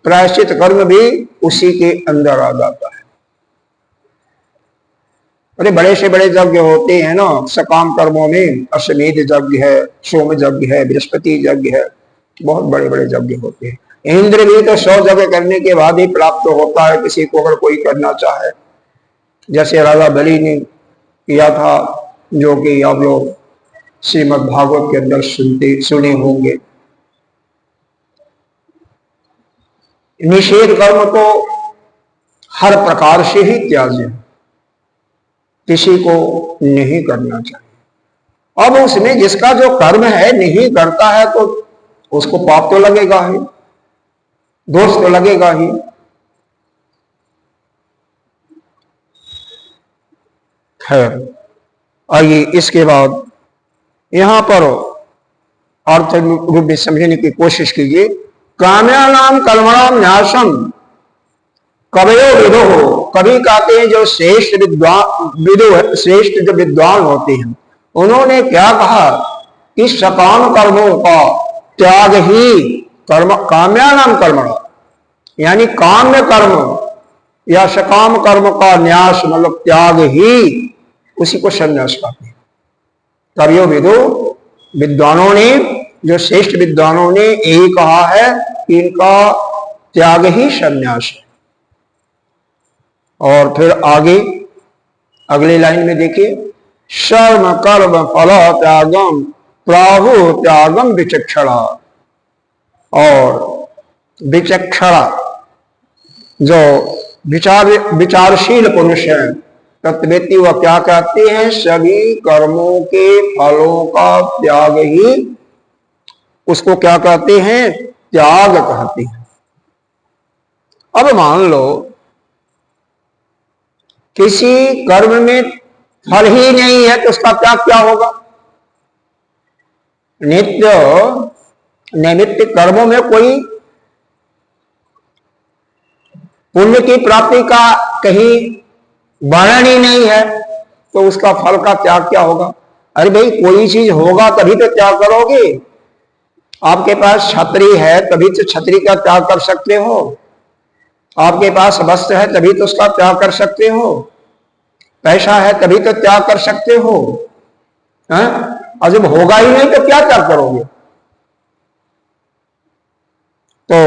प्रायश्चित कर्म भी उसी के अंदर आ जाता है। अरे बड़े से बड़े यज्ञ होते हैं ना सकाम कर्मों में, अश्वमेध यज्ञ है, सोम यज्ञ है, बृहस्पति यज्ञ है, बहुत बड़े बड़े यज्ञ होते हैं। इंद्र भी तो 100 यज्ञ करने के बाद ही प्राप्त होता है किसी को, अगर कोई करना चाहे। जैसे राजा बलि ने किया था, जो कि आप लोग श्रीमद् भागवत के अंदर सुने होंगे। निषेध कर्म तो हर प्रकार से ही त्याज्य है, किसी को नहीं करना चाहिए। अब उसमें जिसका जो कर्म है नहीं करता है तो उसको पाप तो लगेगा ही, दोष तो लगेगा ही। खैर, आइए इसके बाद यहां पर अर्थ रूप में समझने की कोशिश कीजिए। काम्यानाम कर्मणाम न्यासम कवयो विदो हो। कवि कहते हैं जो श्रेष्ठ श्रेष्ठ जो विद्वान होते हैं उन्होंने क्या कहा कि सकाम कर्मों का त्याग ही काम्यानाम कर्मणा, यानी काम्य कर्म या सकाम कर्म का न्यास मतलब त्याग ही, उसी को संन्यास कहते हैं। कवियो विदो, विद्वानों ने, जो श्रेष्ठ विद्वानों ने यही कहा है कि इनका त्याग ही संन्यास है। और फिर आगे अगली लाइन में देखिए, कर्म कर्म फल त्यागम प्राहु त्यागम विचक्षणा। और विचक्षणा जो विचारशील पुरुष है, तत्वेति, वह क्या कहते हैं, सभी कर्मों के फलों का त्याग ही उसको क्या कहते हैं, त्याग कहते हैं। अब मान लो किसी कर्म में फल ही नहीं है तो उसका त्याग क्या होगा। नित्य नैमित्तिक कर्मों में कोई पुण्य की प्राप्ति का कहीं वर्णन ही नहीं है तो उसका फल का त्याग क्या होगा। अरे भाई, कोई चीज होगा तभी तो त्याग करोगे। आपके पास छतरी है तभी तो छतरी का त्याग कर सकते हो, आपके पास वस्त्र है तभी तो उसका त्याग कर सकते हो, पैसा है तभी तो त्याग कर सकते हो। और जब होगा ही नहीं तो क्या त्याग करोगे। तो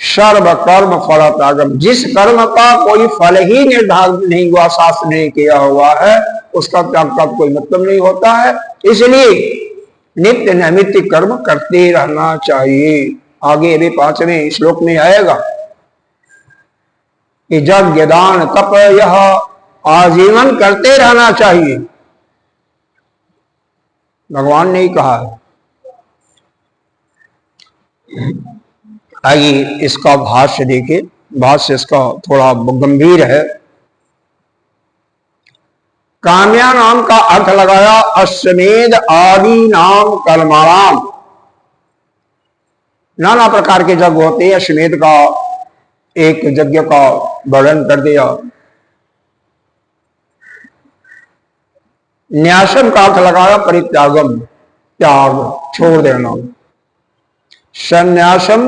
सर्व कर्म फल त्यागम, जिस कर्म का कोई फल ही निर्धारित नहीं हुआ, शास्त्र नहीं किया हुआ है, उसका त्याग का कोई मतलब नहीं होता है। इसलिए नित्य नैमित्तिक कर्म करते रहना चाहिए। आगे अभी 5वें श्लोक में आएगा कि यज्ञ दान तप यह आजीवन करते रहना चाहिए, भगवान ने ही कहा है। आइए इसका भाष्य देखिए। भाष्य इसका थोड़ा गंभीर है। काम्या नाम का अर्थ लगाया अश्वमेध आदि नाम कर्माणाम। नाना प्रकार के यज्ञ होते हैं, अश्वमेध का एक यज्ञ का वर्णन कर दिया। न्यासम का अर्थ लगाया परित्यागम, त्याग, छोड़ देना। संन्यासम,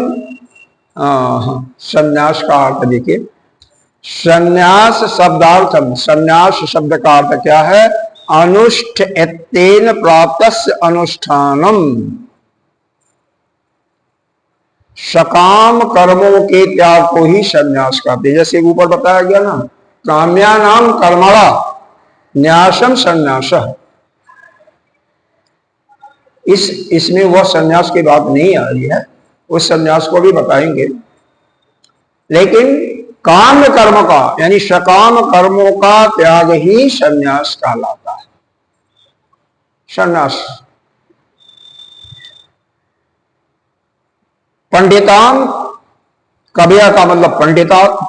संन्यास का अर्थ देखिए, संन्यास शब्दार्थम, संन्यास शब्द का अर्थ क्या है, अनुष्ठेन प्राप्तस्य अनुष्ठानम। सकाम कर्मों के त्याग को ही संन्यास कहते हैं। जैसे ऊपर बताया गया ना, काम्यानाम कर्मणा न्यासम संन्यास। इसमें वह संन्यास की बात नहीं आ रही है, उस संन्यास को भी बताएंगे। लेकिन काम्य कर्म का यानी सकाम कर्मों का त्याग ही संन्यास कहलाता है। संन्यास पंडिताम, कविया का मतलब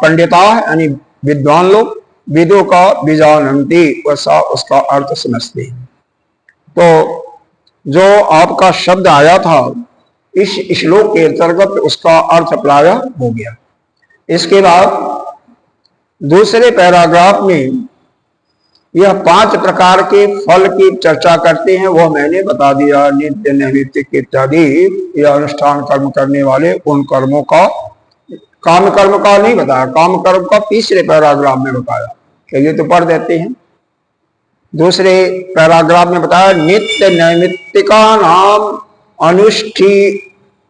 पंडिता यानी विद्वान लोग, विदों का बीजानंती वैसा उसका अर्थ समझते हैं। तो जो आपका शब्द आया था इस श्लोक के अंतर्गत उसका अर्थ प्राय हो गया। इसके बाद दूसरे पैराग्राफ में यह 5 प्रकार के फल की चर्चा करते हैं, वह मैंने बता दिया। नित्य नैमित्तिक इत्यादि यह अनुष्ठान कर्म करने वाले उन कर्मों का, काम कर्म का नहीं बताया, काम कर्म का तीसरे पैराग्राफ में बताया। चलिए तो पढ़ देते हैं। दूसरे पैराग्राफ में बताया नित्य नैमित्तिका नाम अनुष्ठी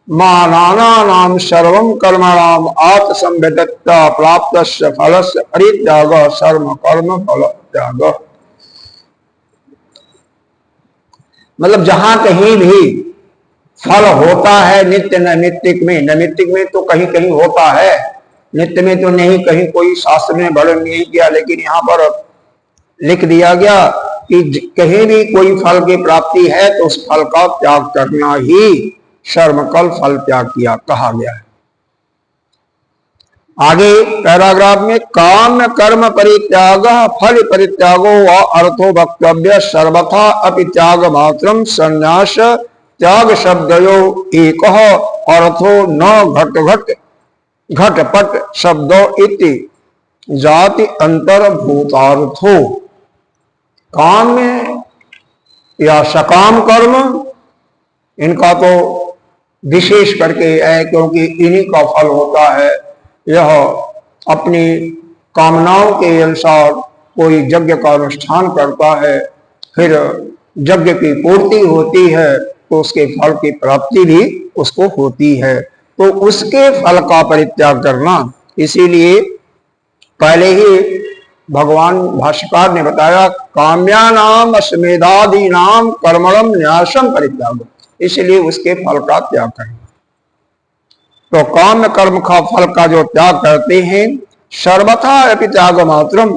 मानानाम सर्वम कर्मणाम आत्मसंवेदत्ता प्राप्तस्य फलस्य परित्याग सर्व कर्म फल त्याग। मतलब जहां कहीं भी फल होता है नित्य नैमित्तिक में, नैमित्तिक में तो कहीं कहीं होता है, नित्य में तो नहीं, कहीं कोई शास्त्र में वर्णन नहीं किया, लेकिन यहाँ पर लिख दिया गया कि कहीं भी कोई फल की प्राप्ति है तो उस फल का त्याग करना ही शर्मकल फल त्याग किया कहा गया है। आगे पैराग्राफ में काम कर्म परित्याग फल परित्यागो व अर्थो वक्तव्य सर्वथा अपि त्याग मात्रम संन्यास त्याग शब्दयो एक अर्थो न घटपट शब्दो इति जाति अंतर्भूतार्थो। काम या सकाम कर्म इनका तो विशेष करके है, क्योंकि इन्हीं का फल होता है। यह अपनी कामनाओं के अनुसार कोई यज्ञ का अनुष्ठान करता है, फिर यज्ञ की पूर्ति होती है तो उसके फल की प्राप्ति भी उसको होती है, तो उसके फल का परित्याग करना। इसीलिए पहले ही भगवान भाष्यकार ने बताया काम्यानाम अस्मेधादि नाम कर्मणम न्यासम परित्याग, इसलिए उसके फल का त्याग करना। तो काम कर्म का फल का जो त्याग करते हैं सर्वथा अपि त्याग मात्रम,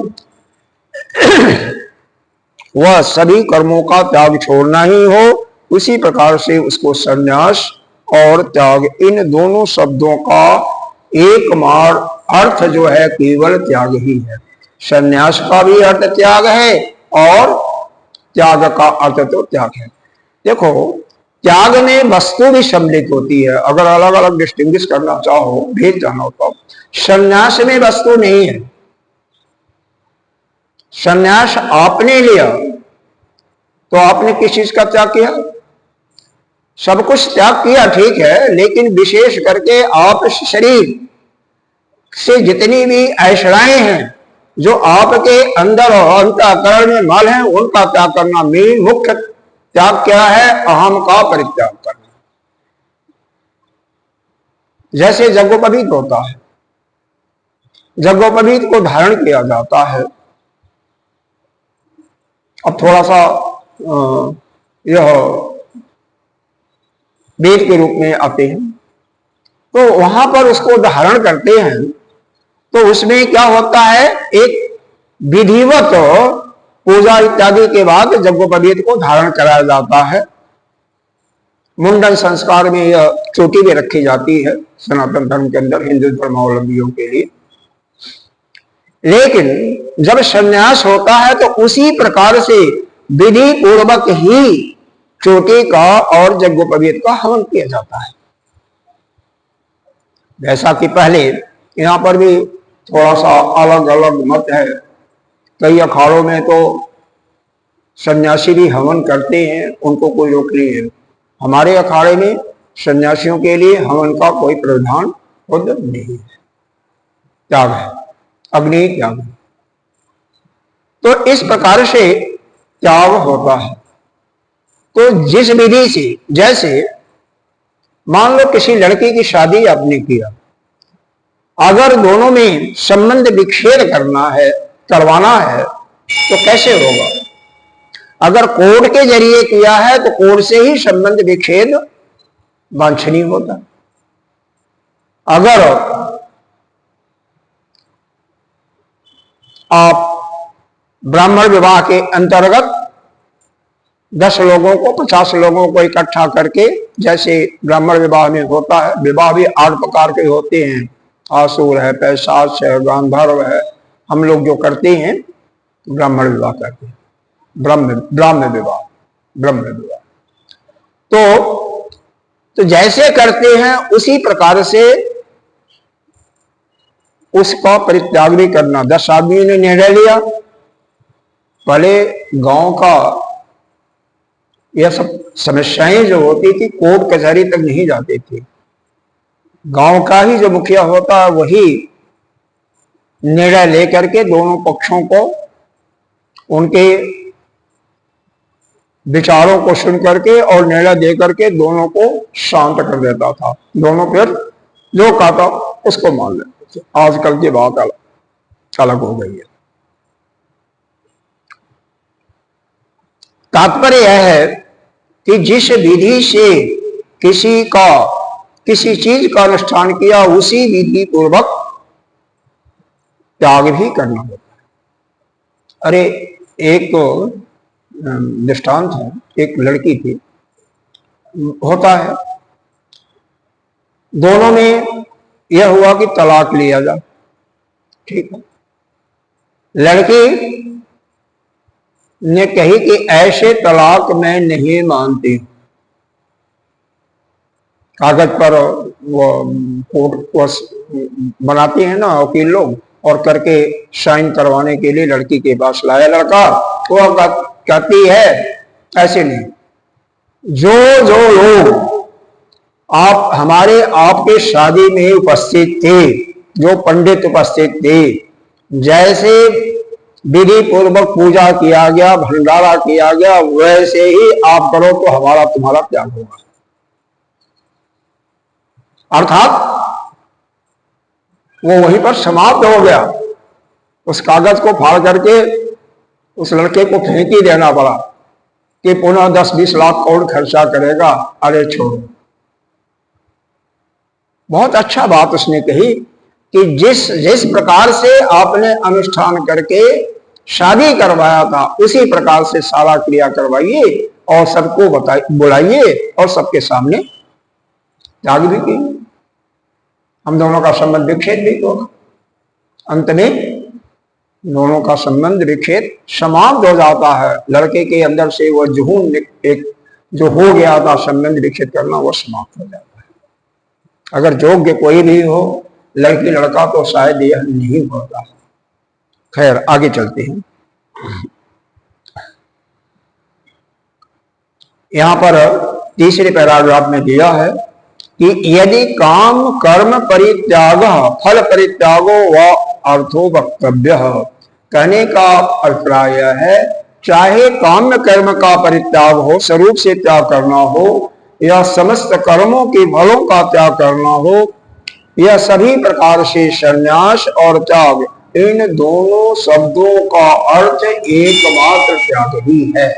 वह सभी कर्मों का त्याग छोड़ना ही हो, उसी प्रकार से उसको संन्यास और त्याग इन दोनों शब्दों का एक मार अर्थ जो है केवल त्याग ही है। संन्यास का भी अर्थ त्याग है और त्याग का अर्थ तो त्याग है। देखो त्याग में वस्तु भी सम्मिलित होती है, अगर अलग अलग डिस्टिंग्विश करना चाहो, भेद जाना हो तो। संन्यास में वस्तु नहीं है। संन्यास आपने लिया तो आपने किस चीज का त्याग किया? सब कुछ त्याग किया, ठीक है, लेकिन विशेष करके आप शरीर से जितनी भी ऐशराएं हैं जो आपके अंदर और अंतःकरण में मल है उनका त्याग करना। मेन मुख्य त्याग क्या है? अहम का परित्याग करना। जैसे यज्ञोपवीत होता है, यज्ञोपवीत को धारण किया जाता है। अब थोड़ा सा यह वेद के रूप में आते हैं, तो वहां पर उसको धारण करते हैं, तो उसमें क्या होता है? एक विधिवत पूजा इत्यादि के बाद यज्ञोपवीत को धारण कराया जाता है। मुंडन संस्कार में यह चोटी भी रखी जाती है सनातन धर्म के अंदर, हिंदू धर्मावलंबियों के लिए। लेकिन जब संन्यास होता है तो उसी प्रकार से विधि पूर्वक ही चोटी का और यज्ञोपवीत का हवन किया जाता है। जैसा कि पहले यहां पर भी थोड़ा सा अलग अलग मत है। कई अखाड़ों में तो सन्यासी भी हवन करते हैं, उनको कोई रोक नहीं है। हमारे अखाड़े में सन्यासियों के लिए हवन का कोई प्रावधान नहीं है, त्याग है, अग्नि त्याग। तो इस प्रकार से त्याग होता है। तो जिस विधि से, जैसे मान लो किसी लड़की की शादी आपने किया, अगर दोनों में संबंध विच्छेद करवाना है तो कैसे होगा? अगर कोर्ट के जरिए किया है तो कोर्ट से ही संबंध विच्छेद वांछनीय होता। अगर आप ब्राह्मण विवाह के अंतर्गत 10 लोगों को 50 लोगों को इकट्ठा करके, जैसे ब्राह्मण विवाह में होता है, विवाह भी 8 प्रकार के होते हैं, आसूर है, पैशाच है, गांधर्व है, हम लोग जो करते हैं ब्राह्मण विवाह करते हैं, ब्राह्म विवाह। तो जैसे करते हैं उसी प्रकार से उसका परित्याग भी करना। 10 आदमियों ने निर्णय लिया, पहले गांव का यह सब समस्याएं जो होती थी कोर्ट कचहरी तक नहीं जाती थी, गांव का ही जो मुखिया होता है वही निर्णय लेकर के दोनों पक्षों को उनके विचारों को सुन करके और निर्णय दे करके दोनों को शांत कर देता था। दोनों फिर जो कहता उसको मान लेते थे। आजकल की बात अलग हो गई है। तात्पर्य यह है कि जिस विधि से किसी चीज का अनुष्ठान किया उसी विधि पूर्वक त्याग भी करना होता है। अरे एक दृष्टांत है, एक लड़की थी, होता है दोनों में यह हुआ कि तलाक लिया जाए, ठीक है। लड़की ने कही कि ऐसे तलाक मैं नहीं मानती। कागज पर वो कोर्ट बनाती है ना वकील लोग, और करके साइन करवाने के लिए लड़की के पास लाया लड़का, वो कहती है ऐसे नहीं। जो लोग आपके शादी में उपस्थित थे, जो पंडित उपस्थित थे, जैसे विधि पूर्वक पूजा किया गया, भंडारा किया गया, वैसे ही आप करो तो तुम्हारा त्याग होगा। अर्थात वो वहीं पर समाप्त हो गया। उस कागज को फाड़ करके उस लड़के को फेंक ही देना पड़ा कि पुनः 10-20 लाख कौन खर्चा करेगा, अरे छोड़ो। बहुत अच्छा बात उसने कही कि जिस प्रकार से आपने अनुष्ठान करके शादी करवाया था उसी प्रकार से सारा क्रिया करवाइए और सबको बुलाइए और सबके सामने त्याग भी कीजिए। हम दोनों का संबंध विच्छेद भी होगा। अंत में दोनों का संबंध विच्छेद समाप्त हो जाता है। लड़के के अंदर से वह जुनून एक जो हो गया था संबंध विच्छेद करना, वह समाप्त हो जाता है। अगर योग्य कोई भी हो, लड़की लड़का, तो शायद यह नहीं होता। खैर आगे चलते हैं। यहां पर तीसरे पैराग्राफ में दिया है कि यदि काम कर्म परित्याग फल परित्यागो व अर्थो वक्तव्य। कहने का अभिप्राय है, चाहे काम्य कर्म का परित्याग हो, स्वरूप से त्याग करना हो, या समस्त कर्मों के फलों का त्याग करना हो, यह सभी प्रकार से संन्यास और त्याग, इन दोनों शब्दों का अर्थ एकमात्र त्याग ही है।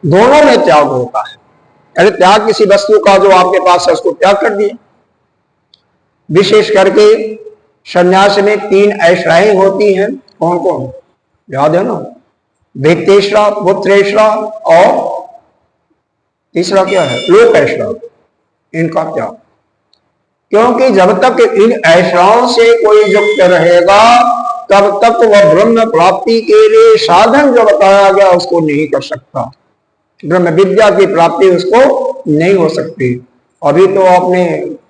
दोनों में त्याग होता है। अरे त्याग किसी वस्तु का जो आपके पास है उसको त्याग कर दिए। विशेष करके संन्यास में 3 ऐश्वर्याएं होती हैं। कौन कौन याद है ना? भित्तेश्वरा, पुत्रेश्वरा और तीसरा क्या है? लोकेश्वरा। इनका त्याग, क्योंकि जब तक इन ऐश्वर्यों से कोई युक्त रहेगा तब तक वह ब्रह्म प्राप्ति के लिए साधन जो बताया गया उसको नहीं कर सकता। ब्रह्म विद्या की प्राप्ति उसको नहीं हो सकती। अभी तो आपने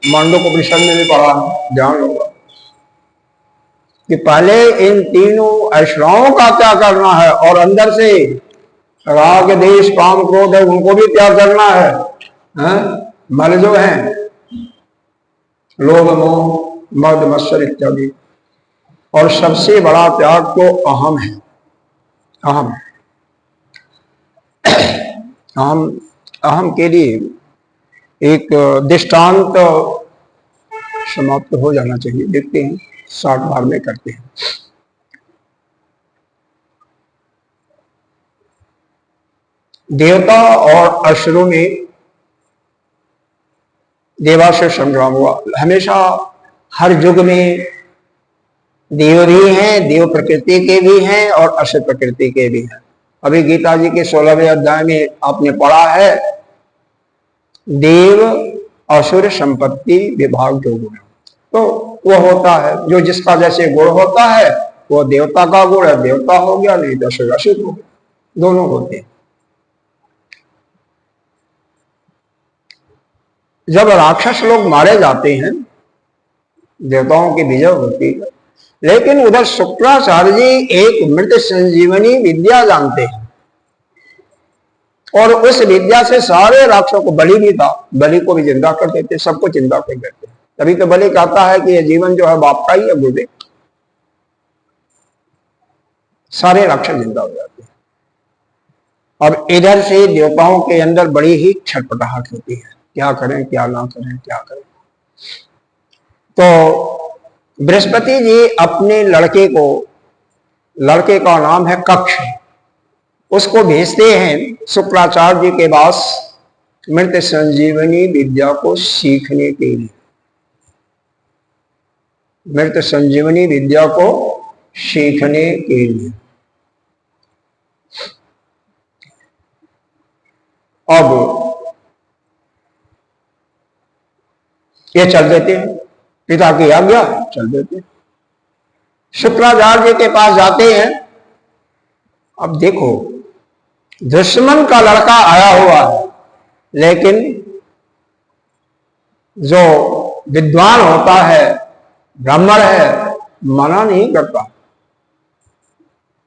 मांडूक्योपनिषद में भी पढ़ा, ध्यान होगा कि पहले इन तीनों ऐश्वर्यों का त्याग करना है और अंदर से राग देश काम क्रोध है उनको भी त्याग करना है। मल जो है लोभ मोह मद मत्सर इत्यादि। और सबसे बड़ा त्याग तो अहम है। अहम के लिए एक दृष्टांत समाप्त हो जाना चाहिए। देखते हैं 60 बार में करते हैं। देवता और असुरों में देवासुर संग्राम हुआ। हमेशा हर युग में देव भी हैं, देव प्रकृति के भी हैं और असुर प्रकृति के भी हैं। अभी गीता जी के 16वें अध्याय में आपने पढ़ा है, देव असुर संपत्ति विभाग जो गुण, तो वह होता है जो जिसका जैसे गुण होता है वो देवता का गुण है, देवता हो गया, नहीं तो असुर असुर हो गया, दोनों होते हैं। जब राक्षस लोग मारे जाते हैं देवताओं की विजय होती है, लेकिन उधर शुक्राचार्य जी एक मृत संजीवनी विद्या जानते हैं और उस विद्या से सारे राक्षसों को, बलि भी था, बलि को भी जिंदा कर देते, सबको जिंदा कर देते। तभी तो बलि कहता है कि यह जीवन जो है बाप का ही है, गुरुदेव। सारे राक्षस जिंदा हो जाते हैं। अब इधर से देवताओं के अंदर बड़ी ही छटपटाहट होती है, क्या करें क्या ना करें, क्या करें। तो बृहस्पति जी अपने लड़के को, लड़के का नाम है कक्ष, उसको भेजते हैं शुक्राचार्य जी के पास मृत संजीवनी विद्या को सीखने के लिए। मृत संजीवनी विद्या को सीखने के लिए अब ये चल देते हैं, पिता की आज्ञा, चल देते हैं। शुक्राचार्य जी के पास जाते हैं। अब देखो, दुश्मन का लड़का आया हुआ है, लेकिन जो विद्वान होता है, ब्राह्मण है, मना नहीं करता।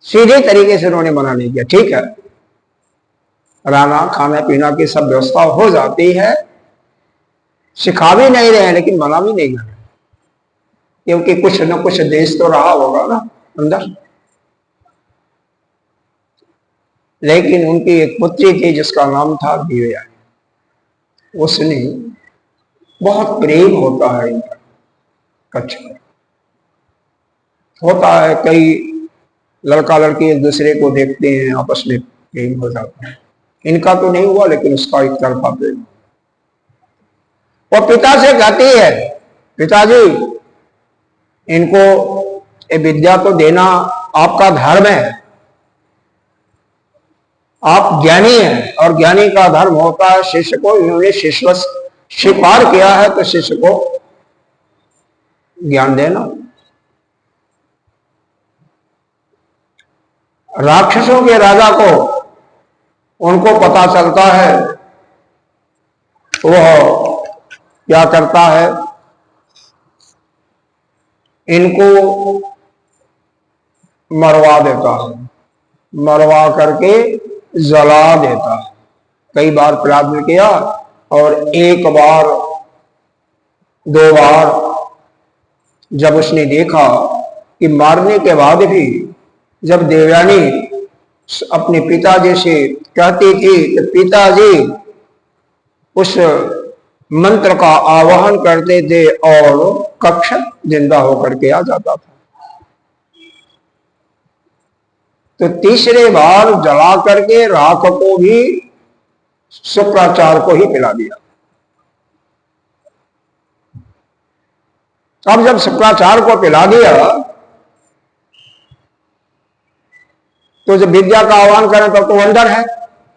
सीधे तरीके से उन्होंने मना नहीं किया। ठीक है, रहना खाना पीना की सब व्यवस्था हो जाती है, सिखा भी नहीं रहे हैं, लेकिन मना भी नहीं कर रहे, क्योंकि कुछ न कुछ देश तो रहा होगा ना अंदर। लेकिन उनकी एक पुत्री थी जिसका नाम था दिव्या। उसने, बहुत प्रेम होता है इनका कच्छ पर, होता है कई लड़का लड़की एक दूसरे को देखते हैं, आपस में प्रेम हो जाता है। इनका तो नहीं हुआ, लेकिन उसका एक तरफा प्रेम। वो पिता से कहती है, पिताजी इनको ये विद्या तो देना आपका धर्म है, आप ज्ञानी हैं और ज्ञानी का धर्म होता है शिष्य को, इन्होंने शिष्य स्वीकार किया है तो शिष्य को ज्ञान देना। राक्षसों के राजा को, उनको पता चलता है, वह क्या करता है, इनको मरवा देता है, मरवा करके जला देता है। कई बार प्रयत्न किया और एक बार दो बार जब उसने देखा कि मारने के बाद भी जब देवयानी अपने पिताजी से कहती थी कि पिताजी उस मंत्र का आवाहन करते थे और कक्ष जिंदा होकर के आ जाता था। तो तीसरे बार जला करके राख को भी शुक्राचार्य को ही पिला दिया। अब जब शुक्राचार्य को पिला दिया तो जब विद्या का आह्वान करें तब तो अंदर है,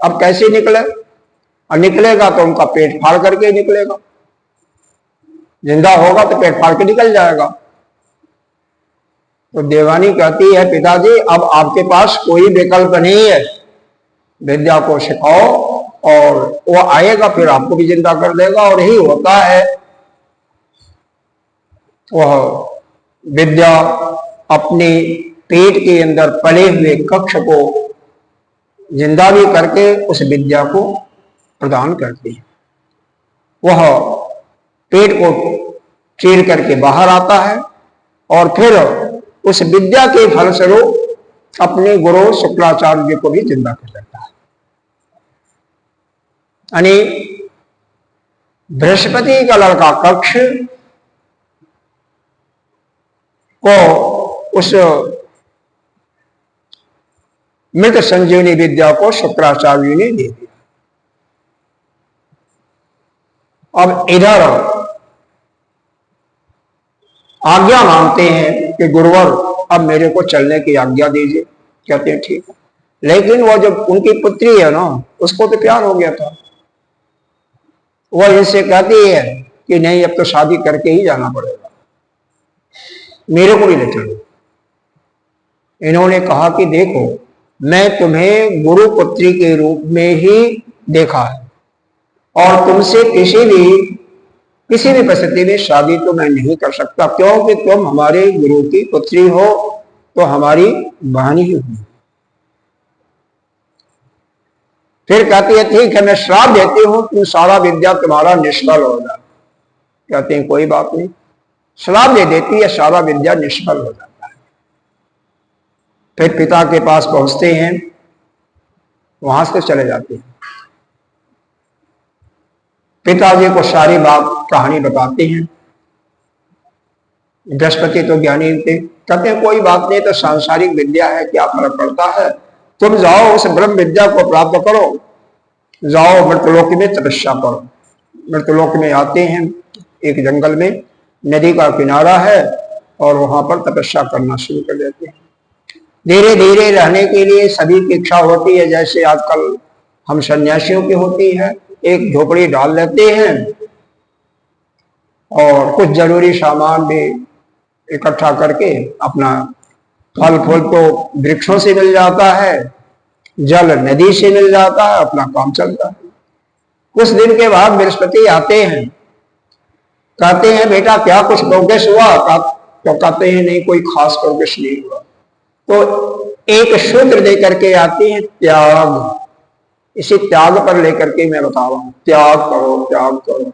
अब कैसे निकले, और निकलेगा तो उनका पेट फाड़ करके निकलेगा, जिंदा होगा तो पेट फाड़ के निकल जाएगा। तो देवानी कहती है पिताजी अब आपके पास कोई विकल्प नहीं है, विद्या को सिखाओ और वो आएगा फिर आपको भी जिंदा कर देगा। और यही होता है, वह विद्या अपने पेट के अंदर पले हुए कक्ष को जिंदा भी करके उस विद्या को प्रदान करती है। वह पेट को चीर करके बाहर आता है और फिर उस विद्या के फलस्वरूप अपने गुरु शुक्राचार्य जी को भी जिंदा कर देता है। यानी बृहस्पति का लड़का कक्ष को उस मृत संजीवनी विद्या को शुक्राचार्य ने दे दिया। अब इधर आज्ञा मांगते हैं कि गुरुवर अब मेरे को चलने की आज्ञा दीजिए। कहते हैं ठीक है, लेकिन वो जब उनकी पुत्री है ना, उसको तो प्यार हो गया था, वो इनसे कहती है कि नहीं, अब तो शादी करके ही जाना पड़ेगा, मेरे को भी ले चलो। इन्होंने कहा कि देखो, मैं तुम्हें गुरु पुत्री के रूप में ही देखा है और तुमसे किसी भी परिस्थिति में शादी तो मैं नहीं कर सकता, क्योंकि तुम हमारे गुरु की पुत्री हो, तो हमारी बहन ही हुई। फिर कहती है ठीक है, मैं श्राप देती हूं, तुम सारा विद्या तुम्हारा निष्फल हो जाए। कहते हैं कोई बात नहीं, श्राप दे देती है, सारा विद्या निष्फल हो जाता है। फिर पिता के पास पहुंचते हैं, वहां से चले जाते हैं। पिताजी को सारी बात कहानी बताते हैं। बृहस्पति तो ज्ञानी थे, कहते हैं कोई बात नहीं, तो सांसारिक विद्या है, क्या फर्क पड़ता है, तुम जाओ उस ब्रह्म विद्या को प्राप्त करो, जाओ मृतलोक में तपस्या करो। मृतलोक में आते हैं, एक जंगल में नदी का किनारा है और वहां पर तपस्या करना शुरू कर देते हैं। धीरे धीरे रहने के लिए सभी की इच्छा होती है, जैसे आजकल हम सन्यासियों की होती है, एक झोपड़ी डाल लेते हैं और कुछ जरूरी सामान भी इकट्ठा करके, अपना फल फूल तो वृक्षों से मिल जाता है, जल नदी से मिल जाता है, अपना काम चलता है। कुछ दिन के बाद बृहस्पति आते हैं, कहते हैं बेटा क्या कुछ प्रोग्रेस हुआ? तो कहते हैं नहीं, कोई खास प्रोग्रेस नहीं हुआ। तो एक सूत्र देकर के आते हैं, त्याग। इसी त्याग पर लेकर के मैं बता रहा हूं, त्याग करो, त्याग करो,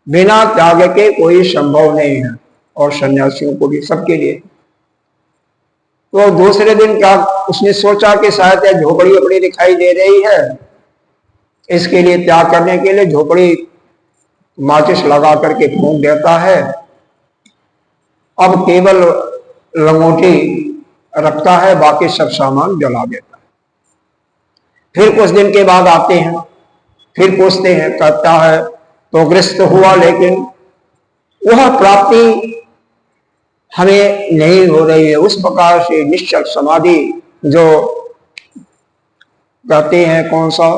बिना त्याग के कोई संभव नहीं है, और सन्यासियों को भी, सबके लिए। तो दूसरे दिन क्या उसने सोचा कि शायद यह झोपड़ी अपनी दिखाई दे रही है, इसके लिए त्याग करने के लिए झोपड़ी माचिस लगा करके फूंक देता है। अब केवल लंगोटी रखता है, बाकी सब सामान जला देता है। फिर कुछ दिन के बाद आते हैं, फिर पूछते हैं, कहता है प्रोग्रेस तो हुआ, लेकिन वह प्राप्ति हमें नहीं हो रही है। उस प्रकार से निश्चल समाधि, जो कहते हैं कौन सा,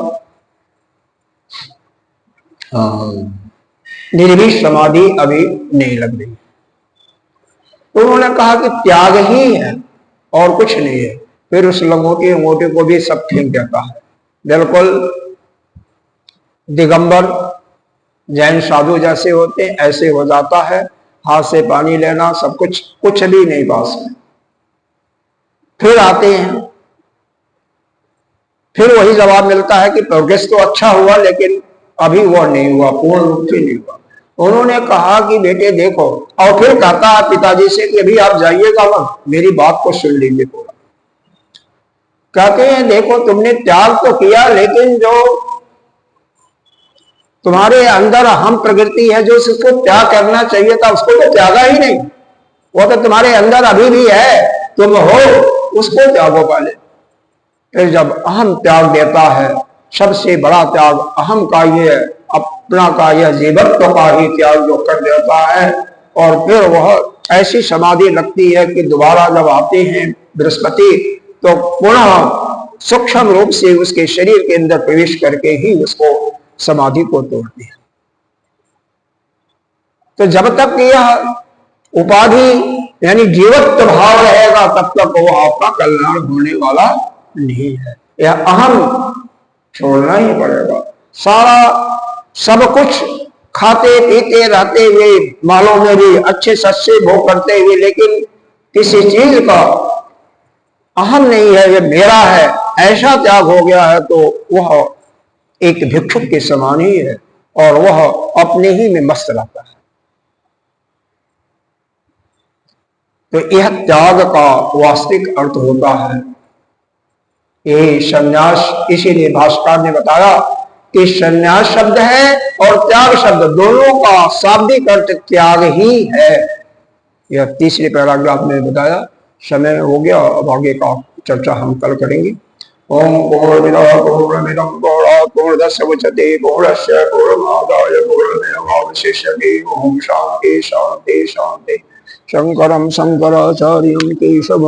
निर्विष समाधि अभी नहीं लग रही। तो उन्होंने कहा कि त्याग ही है और कुछ नहीं है। फिर उस लंगोटी को भी सब फेंक देता है, बिल्कुल दिगंबर जैन साधु जैसे होते हैं ऐसे हो जाता है। हाथ से पानी लेना, सब कुछ भी नहीं पास में। फिर आते हैं, फिर वही जवाब मिलता है कि प्रोग्रेस तो अच्छा हुआ, लेकिन अभी वो नहीं हुआ, पूर्ण रूप से नहीं हुआ। उन्होंने कहा कि बेटे देखो, और फिर कहता है पिताजी से कि अभी आप जाइएगा मत, मेरी बात को सुन लीजिए थोड़ा। कहते हैं देखो, तुमने त्याग तो किया, लेकिन जो तुम्हारे अंदर अहम प्रवृत्ति है, जो उसको त्याग करना चाहिए था, उसको तो त्यागा ही नहीं। वो तो तुम्हारे अंदर अभी भी है, तुम हो, उसको त्यागो पहले। फिर जब अहम त्याग देता है, सबसे बड़ा त्याग अहम का ही है, अपना का यह जीवत्व का ही त्याग जो कर देता है, और फिर वह ऐसी समाधि लगती है कि दोबारा जब आते हैं बृहस्पति, तो पुनः सूक्ष्म रूप से उसके शरीर के अंदर प्रवेश करके ही उसको समाधि को तोड़ते हैं। तो जब तक यह उपाधि यानी जीवत्व भाव रहेगा, तब तक वो आपका कल्याण होने वाला नहीं है। यह अहम छोड़ना ही पड़ेगा। सारा सब कुछ खाते पीते रहते हुए, मालों में भी अच्छे सच्चे भोग करते हुए, लेकिन किसी चीज का अहम नहीं है, ये मेरा है, ऐसा त्याग हो गया है, तो वह एक भिक्षुक के समान ही है, और वह अपने ही में मस्त रहता है। तो यह त्याग का वास्तविक अर्थ होता है। यही संन्यास, इसीलिए भास्कर ने बताया कि संन्यास शब्द है और त्याग शब्द, दोनों का शाब्दिक अर्थ त्याग ही है। यह तीसरे पैराग्राफ में बताया। समय हो गया, अब आगे का चर्चा हम कल करेंगे। ओम पूर्णमिदः पूर्णमिदं पूर्णात् पूर्णस्य मुच्यते पूर्णस्य पूर्णमादाय पूर्णमेवावशिष्यते। ओम शांति शांति शांति। शंकरं शंकराचार्यं केशवम्